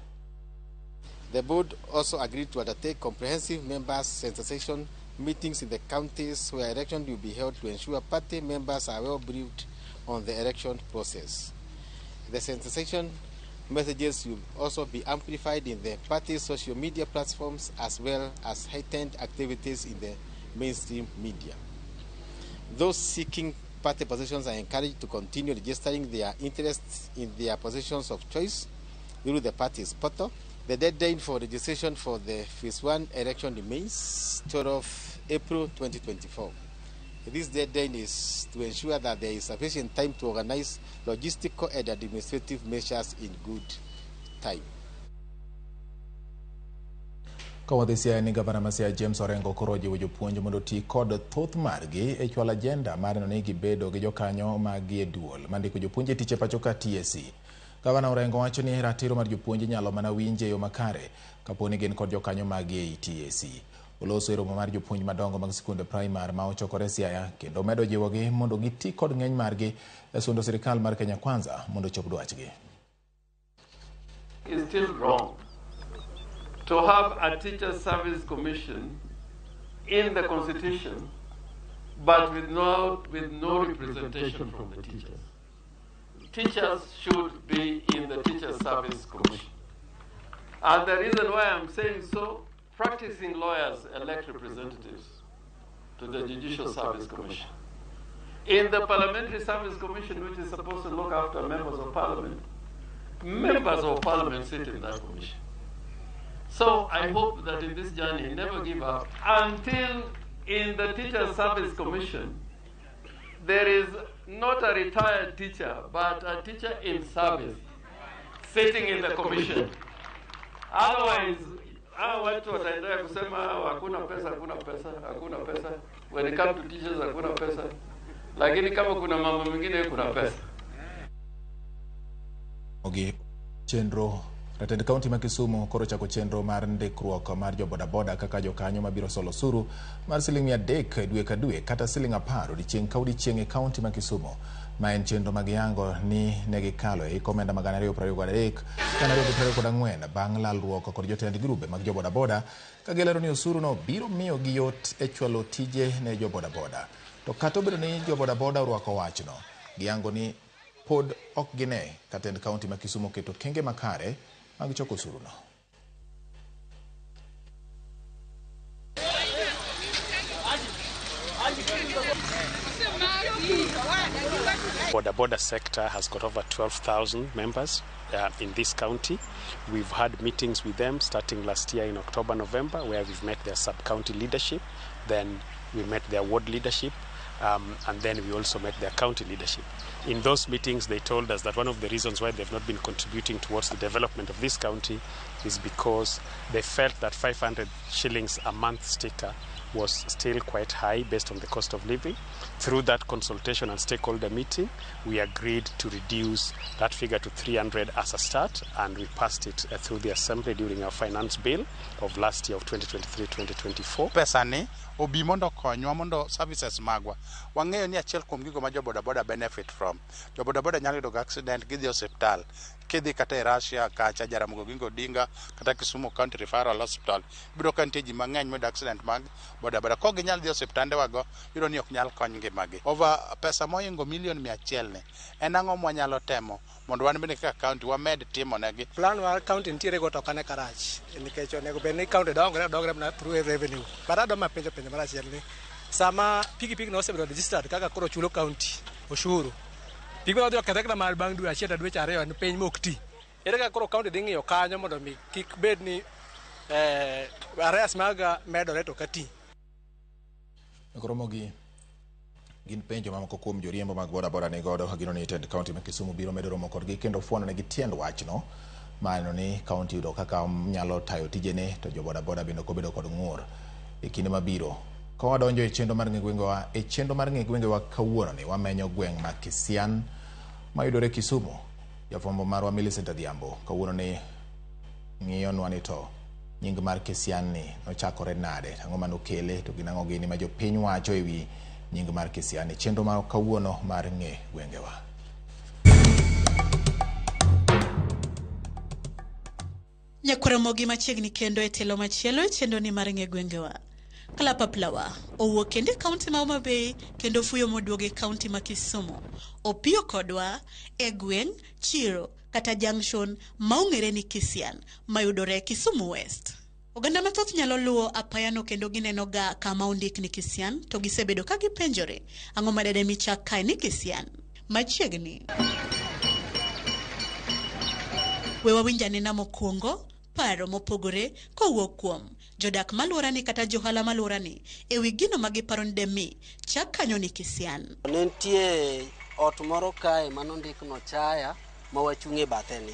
The board also agreed to undertake comprehensive members sensitization meetings in the counties where elections will be held to ensure party members are well briefed on the election process. The sensitization messages will also be amplified in the party's social media platforms as well as heightened activities in the mainstream media. Those seeking party positions are encouraged to continue registering their interests in their positions of choice through the party's portal. The deadline for registration for the Phase 1 election remains 12 April 2024. This deadline is to ensure that there is sufficient time to organize logistical and administrative measures in good time. Kawadhisia ni gavana Masia James Orengo koroji jopuonj mondo ti kod thoth margi e chwala agenda mar neno ni gibedo gi jokanyo magi e duol mandiko jopuonje tiche pachoka TSC. Gavana Orengo wacho ni ratiro mar jopuonje nyalo mana winje yo makare kaponi gin kod jokanyo magi e TSC. Oloso romo mar jopuonj madongo mag sikunde primar ma ochokore Siaya kendo medo jiwogi mondo giti kod ng'eny margi e sundo sirikal mar Kenya Kwanza mondo chop dwachgi. It's still wrong to have a teacher service commission in the constitution but with no representation from the teachers. Teachers should be in the teacher service commission. And the reason why I'm saying so, practicing lawyers elect representatives to the Judicial Service Commission. In the Parliamentary Service Commission, which is supposed to look after members of Parliament sit in that commission. So I hope that in this journey, never give up until in the Teacher Service Commission, there is not a retired teacher, but a teacher in service sitting in the commission. Otherwise, watu wataendelea kusema hakuna pesa. When it comes to teachers, hakuna pesa. Lakini kama kuna mambo mengine kuna pesa. Ramogi chenro Ratend kaunti ma Kisumu koro chako chenro mar ndikruok mar jobodaboda kaka jokanyo mabiro solo suru mar siling 300 dwe ka dwe kata siling 10 odiechieng' ka odiechieng' e kaunti ma Kisumu. ma en chenro magiyango ni negikalo e komenda magana 223 kana 224 bang' lalruok kod jotend grube mag jobodaboda ka gilero ni osuru no biro miyo gi yot e chwalo tije ne jobodaboda. To kata obedo ni jobodaboda orwako wachno, giyango ni pod ok gine ka tend kaunti ma Kisumu keto kenge makare mag choko osuru no. Border sector has got over 12,000 members in this county. We've had meetings with them starting last year in October, November, where we've met their sub-county leadership. Then we met their ward leadership, and then we also met their county leadership. In those meetings, they told us that one of the reasons why they've not been contributing towards the development of this county is because they felt that 500 shillings a month sticker was still quite high based on the cost of living. Through that consultation and stakeholder meeting, we agreed to reduce that figure to 300 as a start, and we passed it through the assembly during our finance bill of last year of 2023-2024. Pesani obi mondo konywa mondo services magwa wang'eyo ni achiel kuom gigo ma jobodaboda benefit from. Jobodaboda nyalo yudo accident gidhi hospital, kidhi kata e Russia kacha Jaramogi Odinga kata Kisumu County Referral Hospital, biro ka nitie ji mang'eny moyudo accident mag bodaboda. Kok ginyal dhi osiptande wago, yudo ni ok nyal kony ngimagi. Over pesa moingo milion 100 ne en ang'o mwanyalo temo mondo wan bende kaka county wamed timo negi. Plan mar county nitiere go to kane karach nikech onego bed ni county dongre na through revenue. Barado ma penjo marachiel ni sama pikipiki no osebedo registered kaka koro chulo county oshuru. Pikipiki odhi okethekna mar bang' dwe achiel dweche ariyo ni piny mokti. Ere kaka koro county dhi ng'iyo kanyo mondo mi kik bed ni areas maga medore to kati. Ramogi gin penjo mamoko kuom joriembo mag bodaboda ni godo gino ni tend kaunti ma Kisumu biro medo romo kodgi kendo fuono ne gi tiend wachno mano ni kaunti yudo kaka nyalo tayo tijene to jobodaboda bende kobedo kod ng'ur e kinde mabiro. Ka wadonjo e chenro mar ng'egwengewa kawuono ni wamenyo gweng' ma Kisian mayudore Kisumu. Jafwambo marwa Millicent Adhiambo kawuono ni ng'iyonwa ni to nying mar Kisian ni nochakore nade, ang'o manokele to ginang'o gini ma jopiny wacho ewi nying mar Kisian ni. Chenro mar kawuono mar ng'e gwengewa. Nyakwaramogi machiegni kendo e telo machielo chenro ni mar ng'e gwengewa. Kalapaplawa owuok kende kaunti ma Homa Bay kendo fuyo moduoge kaunti ma Kisumu. Opiyo kodwa e gweng' chiro kata junction maung'ere ni Kisian mayudore Kisumu West. Oganda mathoth nyalo luwo apayano kendo gineno ga kama ondik ni Kisian to gisebedo ka gipenjore ang'o madede michak kae ni Kisian. Machiegni wewa winjane na mokwongo paro mopogore kowuok kuom jodak maluorani kata johala maluorani ewi gino magiparo ni demi chak kanyo ni Kisian. Nentie ot moro kae manondik no chaya mawachung'e batheni.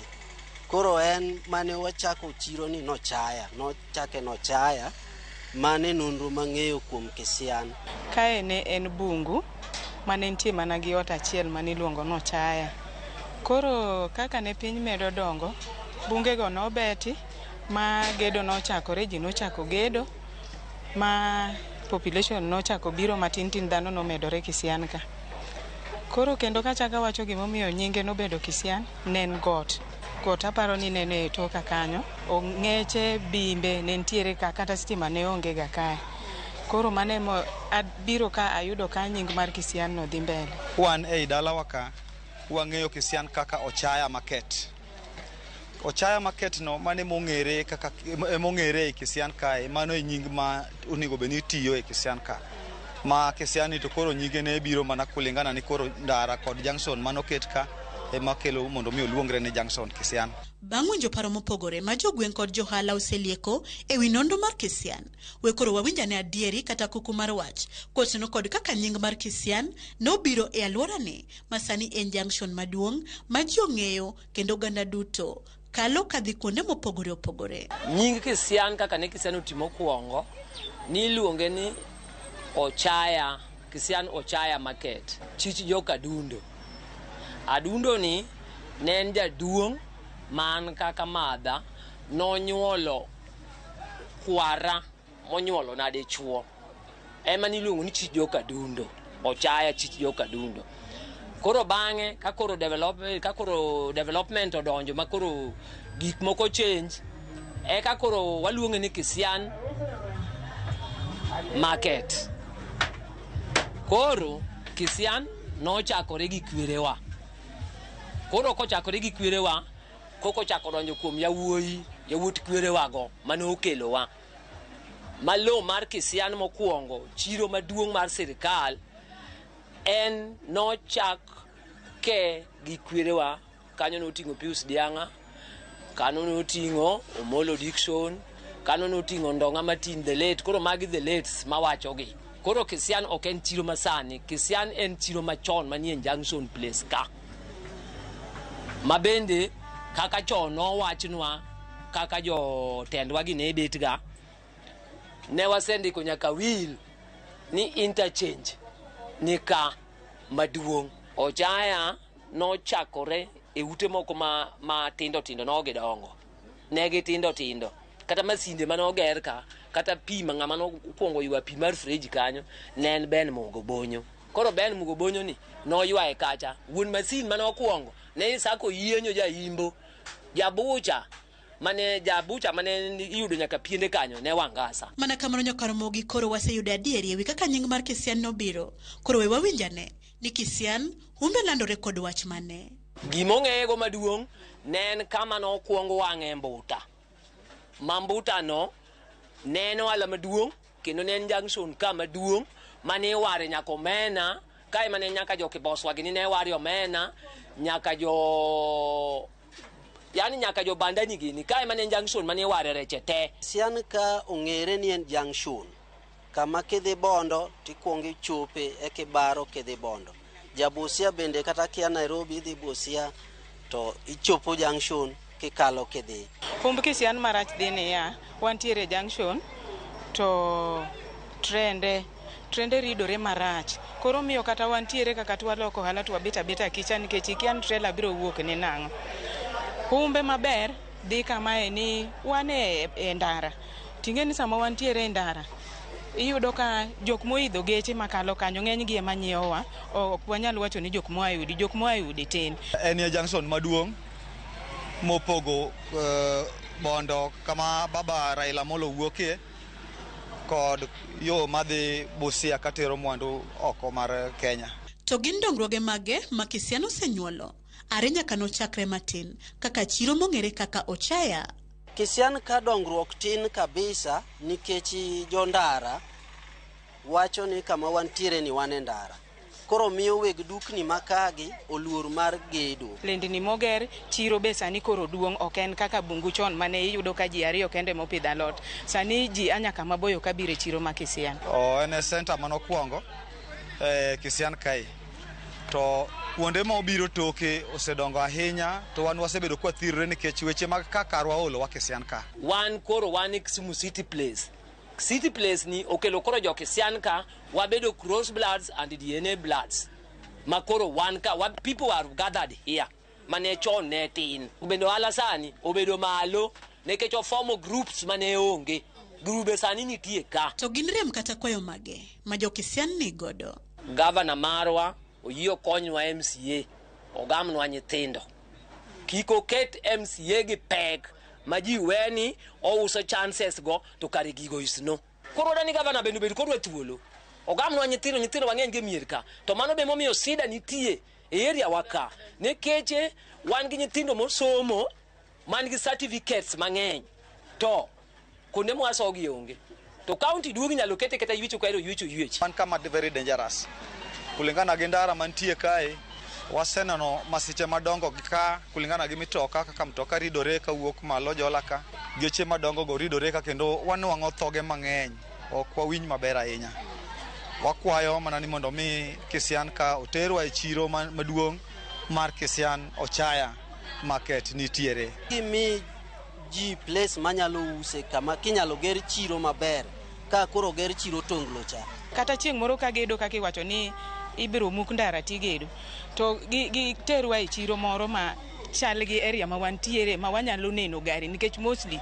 Koro en mane wachako chiro ni nochake no chaya mane nonro mang'eyo kuom Kisian. Kae ne en bungu mane nitie mana gi ot achiel mane iluongo no chaya. Koro kaka ne piny medo dongo, bungego nobeti ma gedo nochakore, ji nochako gedo, ma population nochako biro matin dhano nomedore Kisian ka. Koro kendo kachaka wacho gimomiyo nyinge nobedo Kisian, nen got aparo ni nene e toka kanyo, ong'eche bimbe ne ntiere ka kata stima ne onge ga kae. Koro mane abiro ka ayudo ka nying mar Kisian no dhi mbele. Wan e dalawa ka wang'eyo Kisian kaka Ochaya Market. Ochaya Market no mane mong'ere kaka mong'ere e Kisian kae, mano e nying ma onego beni tiyo e Kisian ka. Ma Kisian ni to koro nyinge ne biro mana kulingana ni koro ndara kod junction manoket ka ema kelo mondo mi oluongre ni junction Kisian. Bang' winjo paro mopogore ma jogweng' kod johala oselieko ewi nonro mar Kisian, we koro wawinjane adieri kata kuku mar wach kotenno kod kaka nying mar Kisian nobiro e alworani masani en junction maduong' ma ji ong'eyo kendo oganda duto kalo kadhi kuonde mopogore opogore. Nying Kisian kaka ne Kisian utimo kuongo ni iluonge ni Ochaya, Kisian Ochaya Market, chich joka dundo. Adundo ni ne en jaduong' man kaka madha nonyuolo kwara monyuolo na dichuo. Ema niluongo ni chich joka dundo, Ochaya chich joka dundo. Koro bang'e ka koro development odonjo ma koro gik moko change ka koro waluonge ni Kisian market. Koro Kisian nochakore gi kwerewa. Koro kochakore gi kwerewa koko chako donjo kuom yawuot kwerewa go mane okelowa. Malo mar Kisian mokuongo chiro maduong' mar sirikal en nochak ke gi kwerewa kanyo noting'o Pius Dianga, kanyo noting'o Omolo Dickson, kanyo noting'o Ndonga Matin the late. Koro magi the lates mawachogi. Koro Kisian ok en chiro masani, Kisian en chiro machon manie Junction Place ka. Mabende kaka chon nowachnwa kaka jo tendwa gi ne betga ne wasendiko nyaka will ni interchange ni ka maduong'. Ochaya nochakore e ute moko ma tindo nogidongo. Negi tindo kata masinde manoger ka kata pi ma ng'ama nokuongo ywa pi mar fridge kanyo ne en Ben Mugobonyo. Koro Ben Mugobonyo ni noywae kacha. Wuon masin manokuongo ne isako yienyo jaimbo jabucha mane iyudo nyaka piende kanyo ne Wangasa. Mana kamano nyaka Ramogi koro waseyudo adieri ewi kaka nying mar Kisian nobiro. Koro we wawinjane ni Kisian humbe landore kod wach mane. Gimong'ego maduong' ne en kama nokuongo wang'e mbuta. Mambuta no ne en ohala maduong' kendo ne en junction ka maduong' mane ware nyaka omena kae mane nyaka jo Kiboswa gini ne ware omena nyaka jo bandani gini kae mane junction mane ware reche te. Kisian ka ong'ere ni en junction kama kidhi Bondo tikuongo ichope kibaro kidhi Bondo. Jabusia bende kata kia Nairobi idhi Busia to ichopo junction kikalo kidhi. Humb Kisian marach dini ya wantiere junction to trende ridore marach. Koro miyo kata wantiere kaka twaloko hala twabeta kicha nikech ikian trailer biro wuok ni nang'o. Humbe maber dhi kamae ni wane e ndara. Tingeni sama wantiere e ndara iyudo ka jok moidho geche makalo kanyo ng'eny gi ema nyiewowa. Ok wanyal wacho ni jok moa yudi tin. En ya junction maduong' mopogo Bondo kama baba Raila Molo wuokie kod yo madhi Busia katero mwandu oko mar Kenya. To gin dongruoge mage ma Kisian osenyuolo? Are nyaka nochakre matin kaka chiro mong'ere kaka Ochaya. Kisian ka dongruok tin kabisa nikech jondara wacho ni kama wantiere ni wane ndara. Koro miyo weg dukni makagi oluor mar gedo. Lendni moger chiro be sani koro duong' ok en kaka bungu chon mane iyudo ka ji ariyo kende mopidho alot. Sani ji anyaka maboyo kabire chiro ma Kisian. En center manokuongo Kisian kai. To kuonde mobiro toke osedongo ahinya to wan wasebedo kwa thirre nikech weche mag kakarwa olo wa Kisian ka. Wan koro wan Kisumu City Place. City Place ni okelo koro jo Kisian ka wabedo cross bloods and DNA bloods. Makoro wan ka people are gathered here. Mane chon ne tin. Ubendo ala sani obedo malo nekech oformo groups mane onge. Grube sani nitie ka. To gin rem kata kwayo mage ma jo Kisian ni godo. Governor marwa oyio konywa MCA ogamnwa nyithindo. Kiko ket MCA gi pek maji weni ouso chances go to kare gigo isno. Koro dani governor bendo bedo kodwa thuolo. Ogamnwa nyithindo wang'eny gi mierka. To mano be momiyo sida nitie e area waka. Nekeche wan gi nyithindo mosomo man gi certificates mang'eny. To konde mwasogi onge. To county duogi nyalo kete kata ywicho kairo ywicho. Wan kama very dangerous. Kulingana gi ndara mantie kae waseneno masiche madongo ka kulingana gi mitoka kaka mtoka ridore ka wuok malo jolaka geche madongo go ridore ka kendo wanwang'o thoge mang'eny ok wawinj maber ahinya. Wakwayo mana ni mondo mi Kisian ka oterwa e chiro maduong' mar Kisian Ochaya market nitiere. Kimi ji place manyalo use kama kinyalo ger chiro maber ka koro ger chiro tonglo cha. Kata chieng' moro ka gedo kaka iwacho ni ibiro muk ndara tigedo to gi terwa e chiro moro ma chal gi area ma wantiere ma wanyalo neno gari nikech mostly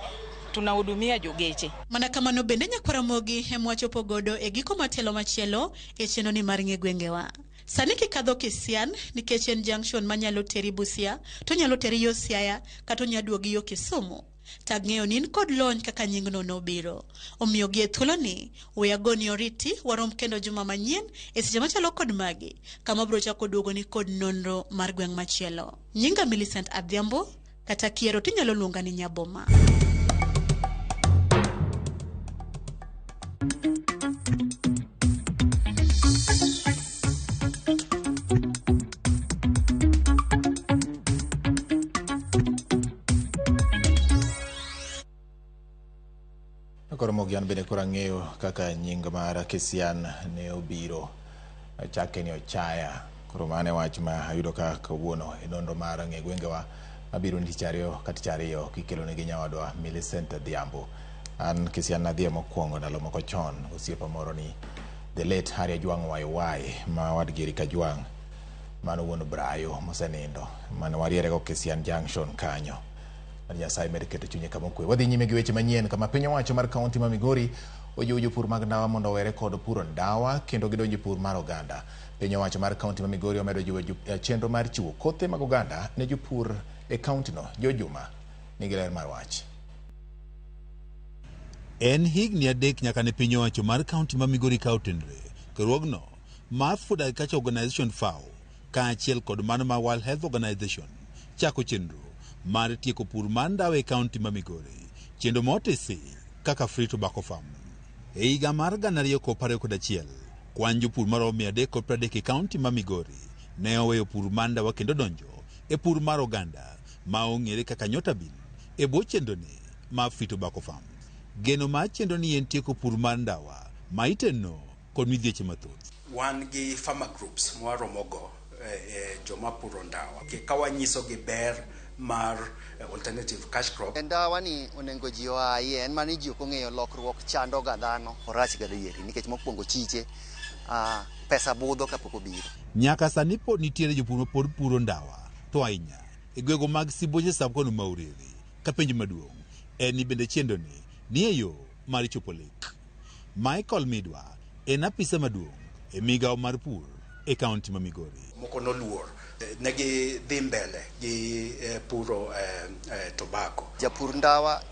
tunahudumia jogeche. Mana kamano bende nyakwara Ramogi hemwachopo godo e giko matelo machielo e chenoni mar ng'e gwengewa. Sani kikadho Kisian nikech en junction manyalo teri Busia, to nyalo teri yo Siaya kata nyaduogi yo Kisumu. Tagng'eyo nin kod lony kaka nyingno nobiro. Omiyo gi thuloni, we agoni oriti warom kendo juma manyien e seche machalo kod magi, kama bro chako duogo ni kod nonro mar gweng' machielo. Nyinga Millicent Adhiambo, kata kiero tinyalo luonga ni Nyaboma. Ramogi an bende kora ng'eyo kaka nying mar Kisian ne obiro chake ni Ochaya. Koro mane wach ma ayudo ka kawuono e nonro mar ng'e gwengewa mabiro tich ariyo kata ariyo kikelo ne nyawadwa Millicent Adhiambo. An Kisian nadhie mokwongo ndalo moko chon, osiepa moro ni the late Harry Ajwang' Waiwai ma wadgi Erika Ajwang' mano wuon Brayo mosenindo mane wariere go Kisian Junction kanyo. Nyasaye med keto chunye kama okwe. Wadhi nyime gi weche manyien kama piny owacho mar kaunti ma Migori ojiwo jopur mag ndawa mondo owere kod puro ndawa kendo gidonjo pur mar oganda. Piny owacho mar kaunti ma Migori omedo jiwo chenro mar chiwo kothe mag oganda ne jopur e kaunti no. Jojuma nigi ler mar wach. En higni adek nyaka ne piny owacho mar kaunti ma Migori kawo tenre. Riwruogno mar Food Agriculture Organization FAO kaachiel kod mano ma World Health Organization chako chenro mar tieko pur mar ndawa e kaunti ma Migori. Chenro motisi kaka Free Tobacco Farm. E higa mar 2021, kwan jopur maromo 330 e kaunti ma Migori ne oweyo pur mar ndawa kendo donjo e pur mar oganda ma ong'ere kaka Nyota Bin e bwo chenroni ma Free Tobacco Farm. Geno mar chenroni en tieko pur mar ndawa ma iteno kod midhieche mathoth. Wan gi farmer groups mwaromogo joma puro ndawa kawanyiso gi ber mar alternative cash crop. Ndawa ni onengo ji oaye en mani ji okong'eyo lokruok chando ga dhano orach ga dieri nikech mokwongo chiche pesa budho kapok obiro. Nyaka sani pod nitiere jopur ma pod puro ndawa to ahinya e gwego mag Sibuoche Sub-Kono ma Uriri. Ka penjo maduong' en ni bende chenroni ni e yo mar chopo lek. Michael Midwa en apisa maduong' e migawo mar pur e kaunti ma Migori. Moko noluor negi dhi mbele gi puro tobacco. Japur ndawa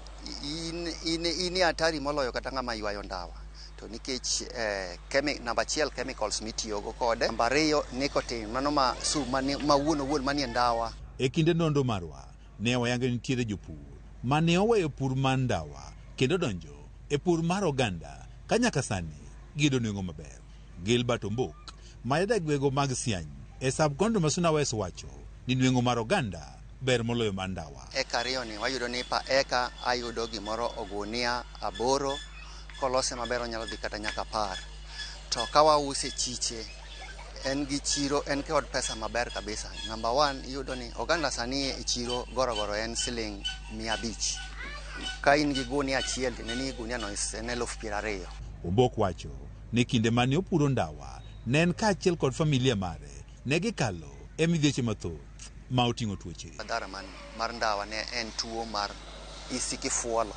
in hatari moloyo kata ng'ama ywayo ndawa. To nikech namba 1 chemicals mitiyogo kode, namba 2 nicotine mano ma wuon manie ndawa. E kinde nonro marwa ne wayango nitiere jopur mane oweyo pur mar ndawa kendo donjo e pur mar oganda ka nyaka sani gido nengo maber. Gilbert Ombok mayada gwego mag Siany e Sub-Kono ma Suna West wacho ni nweng'o mar oganda ber moloyo mar ndawa. Eka ariyo ni wayudo ni pa eka ayudo gimoro ogunia 8 kolose maber onyalo dhi kata nyaka 10. To kawa use chiche en gi chiro en kod pesa maber kabisa. Namba 1 iyudo ni oganda sani e chiro gorogoro en siling 500. Ka in gi gunia achiel ne ni gunia no en 20,000. Ombok wacho ni kinde mane opuro ndawa ne en kaachiel kod familia mare ne gikalo e midhieche mathoth ma oting'o tuoche. Madhara mar ndawa ne en tuo mar isikifuolo.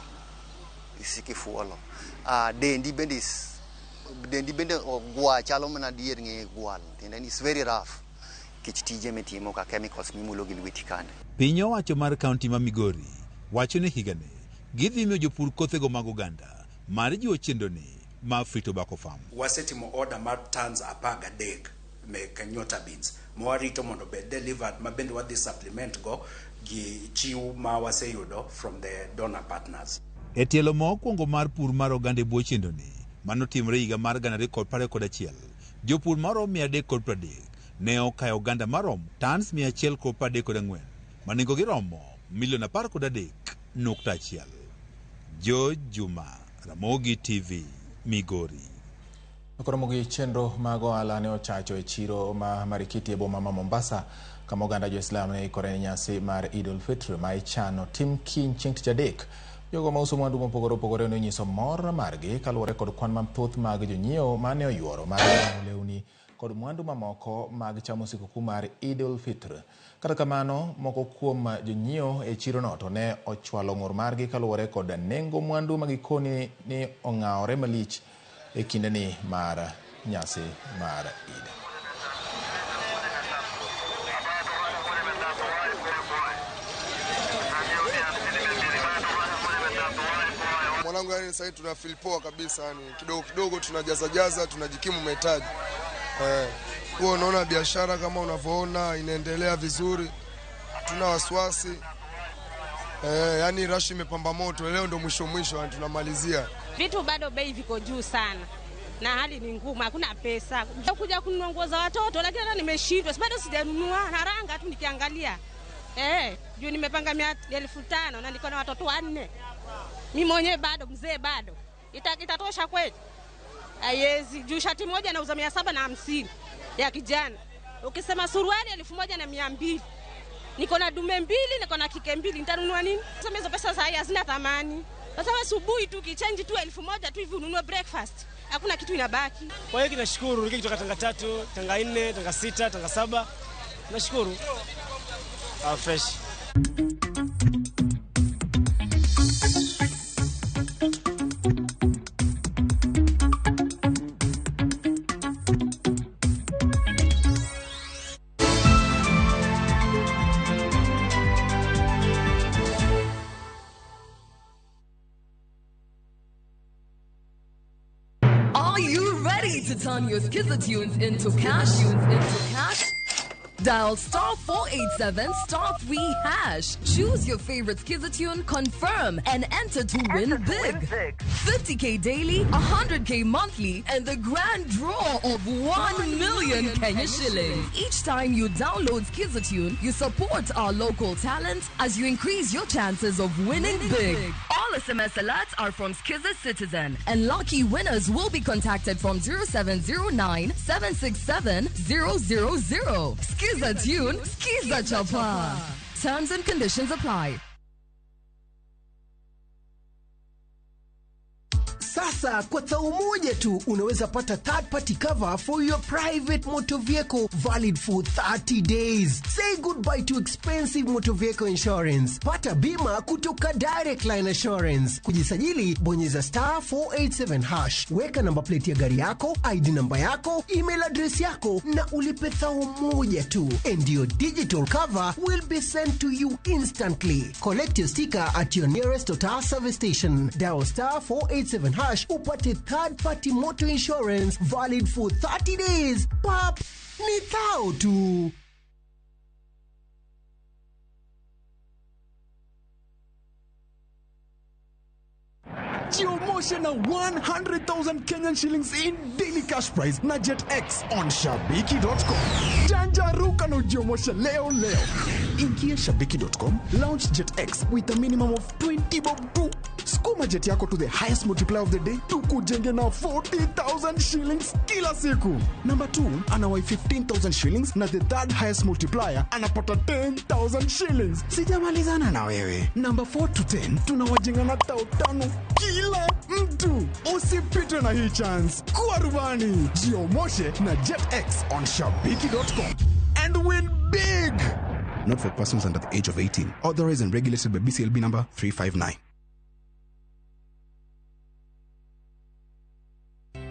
Dendi bende ogwa chalo mana dier ng'e gwal. And it's very rough. Kich tije mitimo ka chemicals mimulo gi lweti kande. Piny owacho mar kaunti ma Migori wacho ni higani gidhi miyo jopur kothego mag oganda mar jiwo chenroni ma Free Tobacco Farm. Wasetimo order mar tons 13 mek Nyota Beans mwarito mondo bed delivered ma bende wadhi supplement go gi chiw ma waseyudo from the donor partners. E tielo mokwongo mar pur mar oganda e bwo chenroni manotimre higa mar 2021, jopur maromo 330 ne okayo oganda maromo tons 134 ma nengogi romo $13.1 million. George Juma, Ramogi TV, Migori. Ramogi chenro mag ohala ne ochacho e chiro ma Marikiti e boma ma Mombasa kama oganda Jo-Islam ne ikore nyasi mar Eid al-Fitr ma ichano tim kiny chieng' Tich Adek. Jogo ma uso mwandu mopogore opogore ne onyiso mor margi kaluwore kod kwan mathoth mag jonyiewo mane oyuoro mar lewni kod mwandu mamoko mag chamo sikukuu mar Eid al-Fitr. Kata kamano, moko kuom jonyiewo e chirono to ne ochwalo ng'ur margi kaluwore kod nengo mwandu magikoni ni ong'awore malich e kindeni mar nyasi mar Eid. Mwanangu, yani sasa tuna feel poa kabisa, yani kidogo kidogo tunajaza tunajikimu mahitaji. Kwa unaona biashara kama unavyoona inaendelea vizuri. Tuna wasiwasi. Yani rush imepamba moto. Leo ndo mwisho yani tunamalizia. Vitu bado bei viko juu sana. Na hali ni ngumu, hakuna pesa. Kuja kununua nguo za watoto lakini hata nimeshindwa. Bado sijanunua, naranga tu nikiangalia. Juu nimepanga 500,000 na niko na watoto 4. Mimi mwenyewe bado mzee bado. Itatosha kweli? Haiwezi. Juu shati moja nauza 750 ya kijana. Ukisema suruali 1,200. Niko na dume 2, niko na kike 2. Nitanunua nini? Sasa hizo pesa sasa hazina thamani. Sasa asubuhi tu kichange tu 1,000 tu hivi ununue breakfast. Hakuna kitu inabaki. Kwa hiyo tunashukuru rudi kutoka Tanga 3, Tanga 4, Tanga 6, Tanga 7. Tunashukuru. Fresh. To turn your Skizzer tunes into cash. Dial *487 *3#. Choose your favorite Skizzer tune, confirm, and enter to win big. 50K daily, 100K monthly, and the grand draw of 1 million Kenya shillings. Each time you download Skizzer tune, you support our local talent as you increase your chances of winning big. All SMS alerts are from Skizzer Citizen, and lucky winners will be contacted from 0709 767 000. Skizzer tune, Skizzer chapa. Terms and conditions apply. Sasa kwa tau moja tu unaweza pata third party cover for your private motor vehicle valid for 30 days. Say goodbye to expensive motor vehicle insurance. Pata bima kutoka Direct Line Assurance. Kujisajili bonyeza *487#. Weka namba plate ya gari yako, ID namba yako, email address yako na ulipe thau moja tu. And your digital cover will be sent to you instantly. Collect your sticker at your nearest Total service station. Dial *487# upate third party motor insurance valid for 30 days. Pap, ni thao tu. Jiomotion na 100,000 Kenyan shillings in daily cash prize na JetX on Shabiki.com. Janjaruka no jiomosha leo. Ingia Shabiki.com, launch JetX with a minimum of 20 bob tu. Skuma jet yako to the highest multiplier of the day. Tukujenge na 40,000 shillings kila siku. Number 2 anawai 15,000 shillings na the third highest multiplier anapata 10,000 shillings. Sijamalizana na wewe. Number 4 to 10 tunawajenga na 5,000 kila mtu. Usipitwe na hii chance. Kuwa rubani. Jiomoshe na JetX on Shabiki.com and win big. Not for persons under the age of 18. Authorized and regulated by BCLB number 359.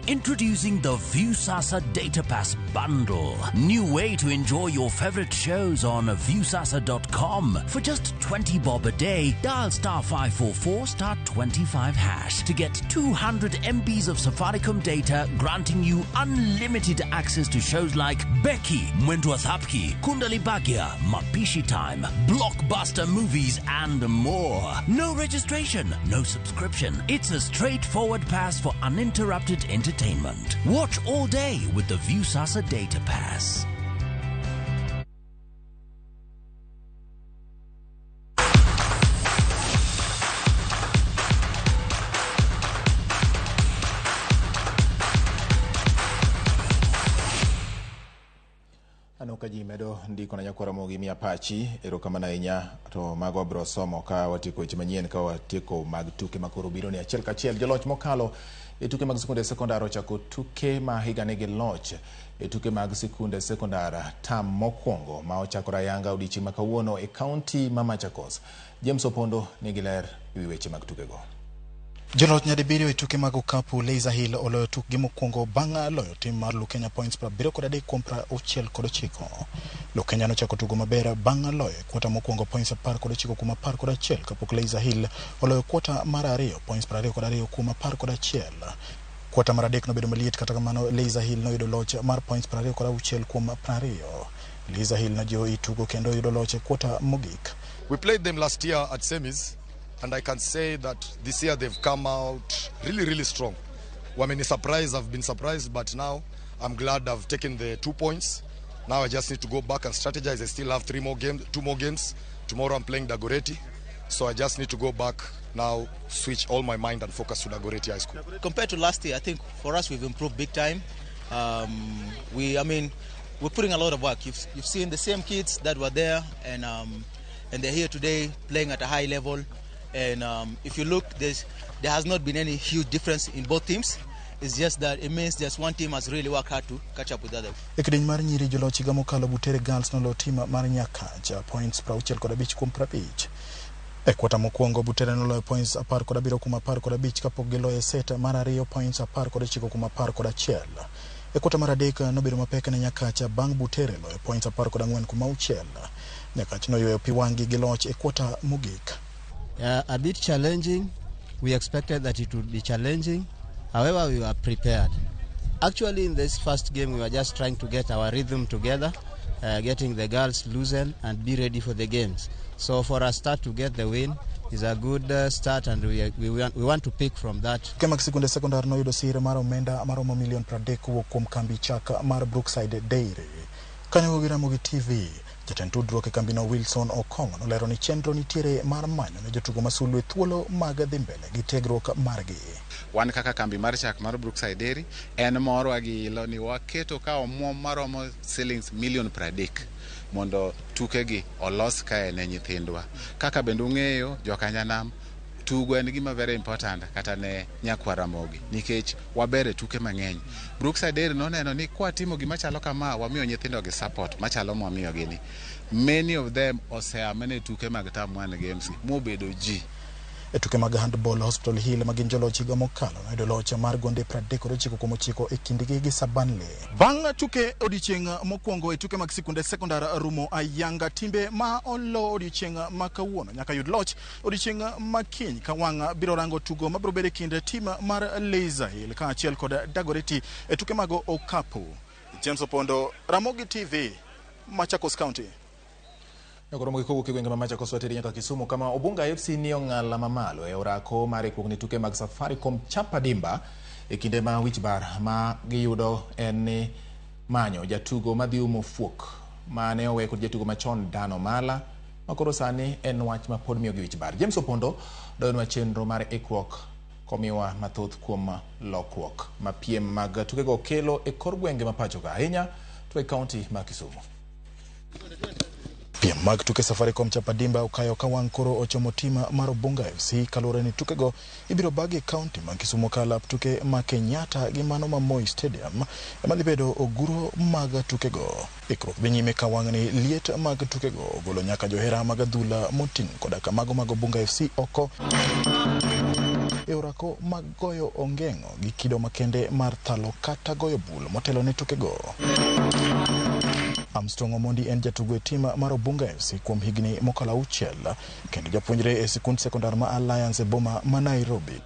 Introducing the Viusasa Data Pass Bundle. New way to enjoy your favorite shows on viusasa.com. For just 20 bob a day, dial *544 *25# to get 200 MBs of Safaricom data, granting you unlimited access to shows like Becky, Mwendo wa Thapki, Kundali Bagya, Mapishi Time, blockbuster movies, and more. No registration, no subscription. It's a straightforward pass for uninterrupted entertainment. Watch all day with the Viusasa Data Pass. Anoka jimedo ndiko na nyakwara Ramogi mi apachi erokamana inya to mago bro somo ka watiko weche manyien ka watiko mag tuke makoro biro ni achiel kachiel joloch mokalo e tuke mag sikunde sekondar chako tuke ma higa nigi loch e tuke mag sikunde sekondar tam mokwongo ma ochakora Yanga odichi makawuono e county ma Machakos. James Opondo nigi ler ewi weche mag tuke go. Joloch nyadibiriyo e tuke mag okapu Laser Hill oloyo tukgi mokwongo bang' loyo tim mar Lukenya points 73 kuom 69. Lukenya nochako tugo maber bang' loyo kwota mokwongo points 19 kuom 11 kapok Laser Hill oloyo kwota mar ariyo points 22 kuom 11. Kwota mar adek nobedo maliet kata kamano Laser Hill noyudo loch mar points 26 kuom 20. Laser Hill nojiwo itugo kendo yudo loch kwota mogik. We played them last year at semis, and I can say that this year they've come out really strong. I mean, I've been surprised, but now I'm glad I've taken the 2 points. Now I just need to go back and strategize. I still have 2 more games. Tomorrow I'm playing Dagoretti, so I just need to go back now, switch all my mind and focus to Dagoretti High School. Compared to last year, I think for us we've improved big time. We're putting a lot of work. You've seen the same kids that were there, and they're here today playing at a high level. And if you look, there has not been any huge difference in both teams. It's just that it means just one team has really worked hard to catch up with the other. Ekideny mar nyiri joloch higa mokalo Butere Girls nolo tim mar Nyakacha points 65 kuom 50. E kwota mokwongo Butere noloyo points 17 kuom 15 kapok giloyo set mar ariyo points 19 kuom 11. E kwota mar adek nobedo mapek ne Nyakacha bang' Butere loyo points 14 kuom 6. Nyakacha noyweyo pi wang'gi gi loch e kwota mogik. A bit challenging. We expected that it would be challenging. However, we were prepared. Actually, in this first game, we were just trying to get our rhythm together, getting the girls loosened and be ready for the games. So for a start to get the win is a good start, and we want to pick from that. Kemak Sikunde Sekondar noyudo sire mar omenda maromo milion 30 kowuok kuom kambi chak mar Brookside Dairy. Kanyo gi RamogiTV. Jatend tudruok e kambino Wilson Okong nolero ni chenro nitiere mar manyo ne jotugo masulwe thuolo mag dhi mbele gi tiegruok margi. Wan kaka kambi mar chak mar Brookside Dairy en morwa gi ilo ni waketo ka omuom maromo shillings milion 30 mondo tukegi olos kae ne nyithindwa. Kaka bende ung'eyo jokanyanam tugo en gima very important kata ne nyakwa Ramogi nikech wabere tuke mang'eny. Brookside Dairy noneno ni kwa timo gima chalo kama wamiyo nyithindo gi support machalo mwamiyo gini. Many of them oseamene tuke mag Tam 1 games mobedo ji. E tuke mag handball Hospital Hill magin joloch higa mokalo noyudo loch mar gonde 39 kuom 9 e kindgi gi Sabanle. Bang' tuke odiochieng' mokwongo e tuke mag Sikunde Sekondar rumo ayanga timbe ma olo odiochieng' ma kawuono nyaka yud loch odiochieng' makiny ka wang' biro rango tugo mabiro bedo kind tim mar Laser Hill kaachiel kod Dagoretti e tuke mag okapu. James Opondo, RamogiTV, Machakos County. Nokoromo gikogo kigwenge ma Machakos wateri nyaka Kisumu kama Obunga FC ni ong'ala mamalo e orako mare kuogni tuke mag Safaricom chapa dimba e kinde ma wichbar ma giyudo en ni manyo jatugo madhi umo fuok mane owe kod jatugo machon Dano Mala makoro sani en wach ma pod miyo gi wichbar. James Opondo doenwa chenro mar ikruok komiwa mathoth kuom lokruok ma piem mag tukego kelo e kor gwenge ma pacho ka ahinya to e kaunti ma Kisumu. Piem mag tuke Safaricom chapa dimba ukayo ka wang' koro ochomo tima mar Obunga FC kalure ni tukego ibiro bagi kaunti ma Kisumu kalap tuke ma Kenyatta gi mano ma Moi Stadium ema dhi bedo oguro mag tukego. Ikruok dhi nyime ka wang' ni liet mag tukego golo nyaka johera mag adhula moting' koda ka mago mag Obunga FC oko e orako mag goyo ongeng'o gi kido makende mar thalo kata goyo bul motelo ne tukego. Armstrong Omondi en jatugo e tim mar Obunga FC kuom higni mokalo 6 kendo japuonjre e sikund sekondar ma Alliance e boma ma Nairobi.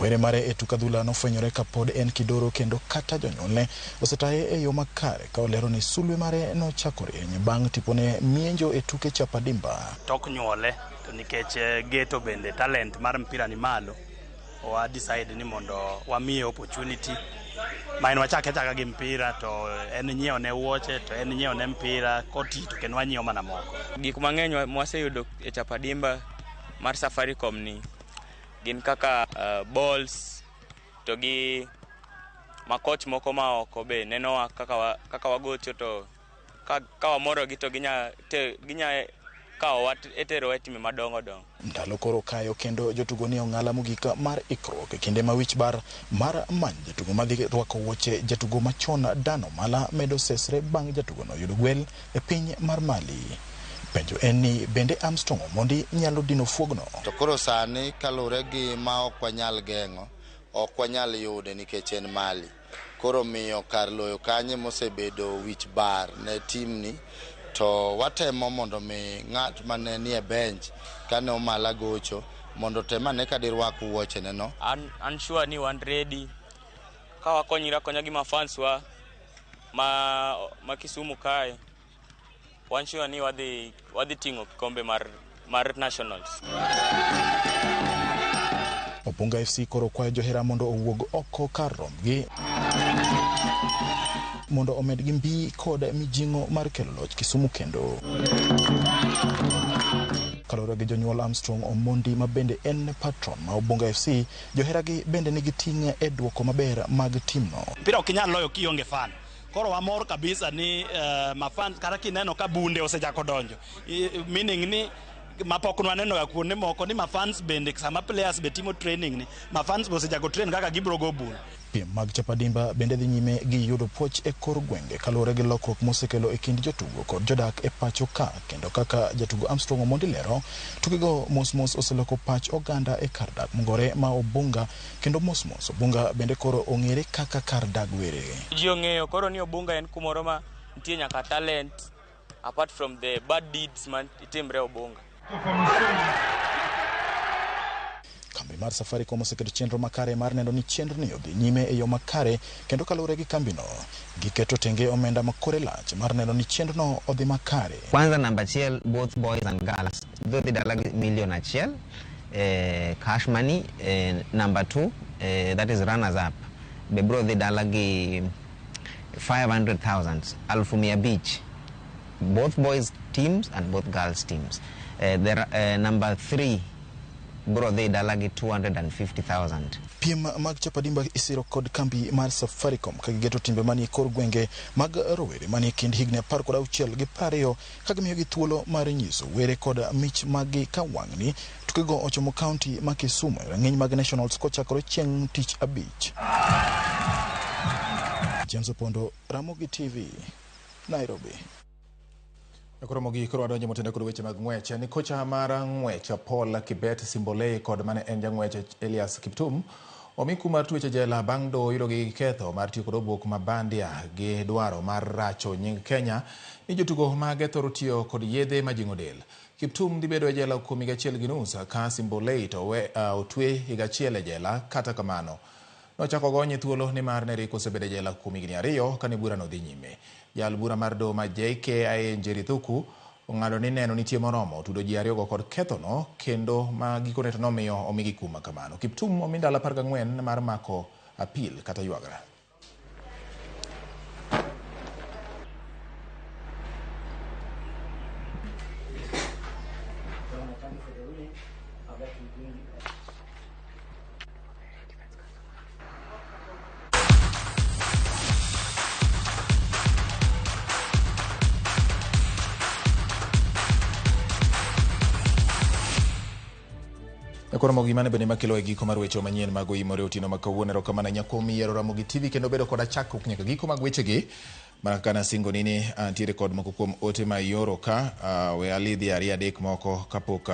Were mare e tuk adhula nofwenyore ka pod en kidoro kendo kata jonyuolne osetaye e yo makare ka olero ni sulwe mare nochako rieny bang' tipone mienjo e tuke chapa dimba. Tok nyuole to nikech geto bende talent mar mpira ni malo wa decide ni mondo wamiye opportunity main wachake chaka gi mpira to en nyiewo ne wuoche to en nyiewo ne mpira koti to ken wanyiewo mana moko. Gik mang'eny mwaseyudo e chapa dimba mar Safaricom ni gin kaka balls to gi makoch moko ma oko be neno kaka wagocho to ka wamoro gi to ginya kawo wat etero etime madongo dongo. Ndalo koro kayo kendo jotugo ni ong'ala mogika mar ikruok e kinde ma wichbar mar many jatugo madhi rwako wuoche jatugo machon Dano Mala medo sesre bang' jatugo no yudo gwel e piny mar Mali. Penjo en ni bende Armstrong Omondi nyalo dino fuogno. To koro sani kalure gi ma ok wanyal geng'o, ok wanyal yude nikech en mali. Koro miyo kar loyo kanye mosebedo wich bar ne timni, to watemo mondo mi ng'at mane nie bench kane omala gocho mondo temane ka dirwak wuoche neno. An sure ni wan ready ka wakonyira konya gi mafans wa ma Kisumu kae. Wan sure ni wadhi ting'o kikombe mar nationals. Opunga FC koro kwayo johera mondo owuog oko kar rombgi mondo omed gi mbi kod mijing'o mar kelo loch Kisumu kendo. Kalore gi jonyuol Armstrong Omondi ma bende en patron ma Opunga FC, johera gi bende nigi ting' e duoko maber mag timno. Mpira ok inyal loyo kionge fan. Koro wamor kabisa ni mafans kata kineno ka bunde osechako donjo. Meaning ni mapok nwaneno ga kuonde moko ni mafans bende sama players be timo training ni mafans bo osechako train kaka gibro go bul. Piem mag chapadimba bende dhi nyime gi yudo puoch e kor gwenge kalore gi lokruok mosekelo e kind jotugo kod jodak e pacho ka, kendo kaka jatugo Armstrong Omondi lero, tukego mos oseloko pach oganda e kar dak mongore ma Obunga, kendo mos Obunga bende koro ong'ere kaka kar dak were. Ji ong'eyo koro ni Obunga en kumoro ma nitie nyaka talent apart from the bad deeds man itimre Obunga. Kambi mar Safaricom oseketo chenro makare mar neno ni chenro ni odhi nyime e yo makare, kendo kalure gi kambino giketo tenge omenda makore lach mar neno ni chenro no odhi makare. Kwanza namba achiel, both boys and girls dhi dalagi million achiel cash money. Number 2, that is runners up, be bro dhi dalagi 500,000 alfumia beach, both boys teams and both girls teams. Number 3, bro dhi dalagi 250,000. Piem mag chapadimba isiro kod kambi mar Safaricom ka gigeto timbe manie kor gwenge mag rowere manie kind higni 16 gi 20 ka gimiyogi thuolo mar nyiso were kod mich magi ka wang'ni. Tukego ochomo kaunti ma Kisumu e rang'iny mag nationals kochakore chieng' tich abich. James Opondo, Ramogi TV, Nairobi. Koro Ramogi koro adonjo motende kod weche mag ng'wech. Ni kocha mar ng'wech Paul Kibet Simbolei kod mane en jang'wech Elias Kiptum omi kum mar tueche jela bang' do yudo gi ketho mar tiyo kod obok mabandia gi dwaro mar racho nying Kenya ni jotugo mage thoro tiyo kod yedhe majing'o del. Kiptum dhi bedo e jela kuom higa achiel gi nus ka Simbolei to otwe higa achiel e jela. Kata kamano nochako gonye thuolo ni mar Neriko osebedo e jela kuom higni 2 kane bura no dhi nyime. Jal bura mar do ma JKIA Njeri Thuku ong'ado ni neno nitie moromo tudo ji 2 go kod ketho no, kendo ma gikone to nomiyo omigi kuma kamano. Kiptum omi ndalo 14 mar mako apil kata yuagra. Koro Ramogi mane bende makelo e giko mar weche manyien mag imore otino makawuonero kamana nyakuom yiero Ramogi TV kendo bedo kod chakruok nyaka giko mag wechegi mana kana singo nini antiere kod moko kuom ote ma ioro ka we alidhi 2-3 moko kapok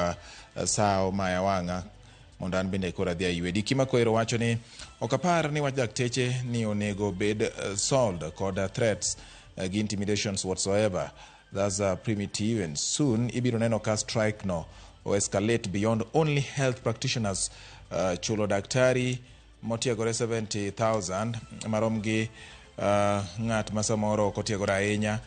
sao maya wang'a mondo an bende kora dhi aywe. Diki Makwero wacho ni ok apar ni wach dakteche ni onego bed solved kod threats gi intimidations whatsoever. That's primitive and soon ibiro neno ka strike no or escalate beyond only health practitioners. Chulo daktari motiegore 70,000 marom gi ng'at ma samoro kotiegore ahinya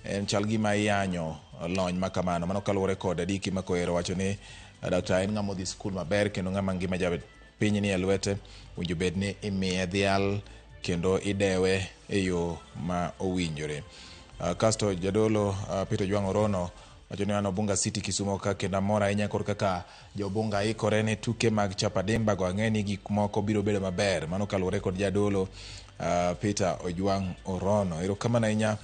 en chal gima iyanyo lony makamano. Mano kaluwore kod Diki Makwero wacho ni daktari en ng'ama odhi skul maber kendo ng'ama ngima jabe piny ni e lwete winjo bed ni imiye dhial kendo idewe e yo ma owinjore. Kasto jadolo Peter Jwang' Orono wacho ni an Obunga City Kisumo ka kendo mora ahinya kod kaka jo Obunga ikore ne tuke mag chapadimba go. Ang'e ni gik moko biro bedo maber. Mano kaluwore kod jadolo Peter Ojwang' Orono. Erokamano ahinya.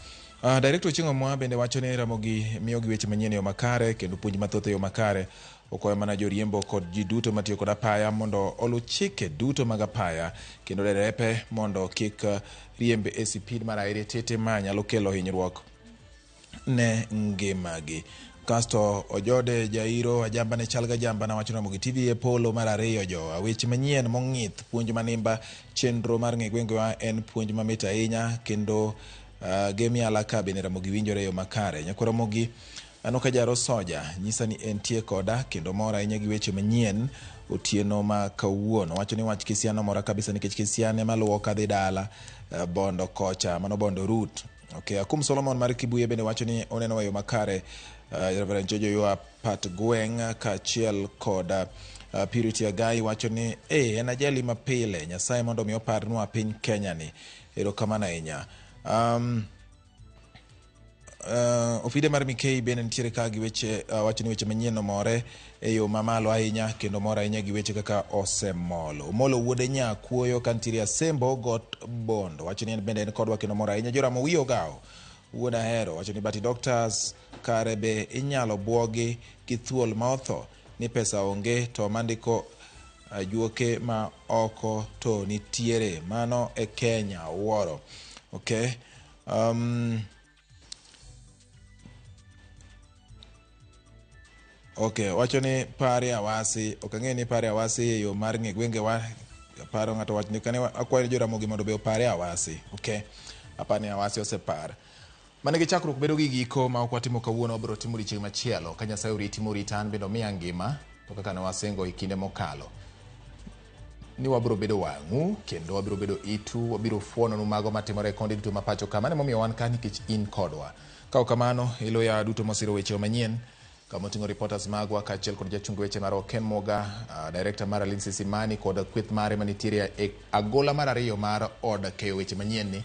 Director Chingo Mwa bende wacho ni Ramogi miyo gi weche manyien yo makare kendo puonj mathoth yo makare. Okoyo mana joriembo kod ji duto matiyo kod apaya mondo olu chike duto mag apaya kendo derepe mondo kik riembe e speed mar aire tete ma nyalo kelo hinyruok ne ngimagi. Kasto Ojode Jairo ajamba ne chalga jamba na wacho RamogiTV e polo mar ariyo jo. Weche manyien mong'ith puonj manimba chenro mar ng'egwengewa en puonj mamit ahinya kendo gemi alaka bende Ramogi winjore yo makare. Nyako Ramogi anoka jaro soja nyisa ni entie koda kendo mora ahinya gi weche manyien otieno ma kawuono. Wacho ni wach kisiano mora kabisa nikech kisiane maluwo kadhi dala bondo kocha mano bondo root. Okay, Akum Solomon mar Kibuye bende wacho ni oneno yo makare. Reverend Jojo Yoa Pat Gweng kachiel koda Purity Agai wacho ni en ajali mapile Nyasaye mondo mi oparnwa piny Kenya ni. Erokamano ahinya. Ofide mar Mikei bende nitiere ka gi weche wacho ni weche manyien more e yo mamalo ahinya kendo mora ahinya gi weche kaka osemolo. Omolo wuode Nyakuoyo kantiere Asembo got bondo wacho ni bende en kodwa kendo mora ahinya. Joramo wiyo gao wuod ahero wacho ni bati doctors kare be inyalo buogi gi thuol ma otho ni pesa onge to mandiko juoke ma oko to nitiere mano e Kenya wuoro. Okay. Okay, wacho ni pare awasi, okang'e ni pare awasi e yo mar ng'egwengewa paro ng'ato wacho ni kane akwayo jo Ramogi mondo be opare awasi. Okay. Apani awasi osepar. Mane gi chakruok bedo gi giko ma ok watimo kawuono biro timo odiechieng' machielo ka Nyasaye oriti moritan bendo miya ngima to kaka ne wasengo e kinde mokalo ni wabiro bedo wang'u kendo wabiro bedo itu wabiro fuononu mago matimore konde duto ma pacho ka mane momiyo wan ka nikech in kodwa. Ka kamano iloya duto mosiro weche manyien kama oting'o reporters magwa kaachiel kod jachung weche mar Ken Moga, director mar Lindsay Simani kod kweth mare manitiere e agola mar ariyo mar od keyo weche manyien ni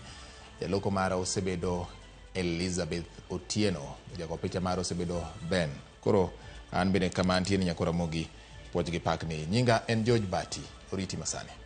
jaloko mara osebedo Elizabeth Otieno, jago picha maro osebedo Ben. Koro an bende kama antie ni Nyako Ramogi puoj gi pak ni. Nyinga en George Bati, oriti masane.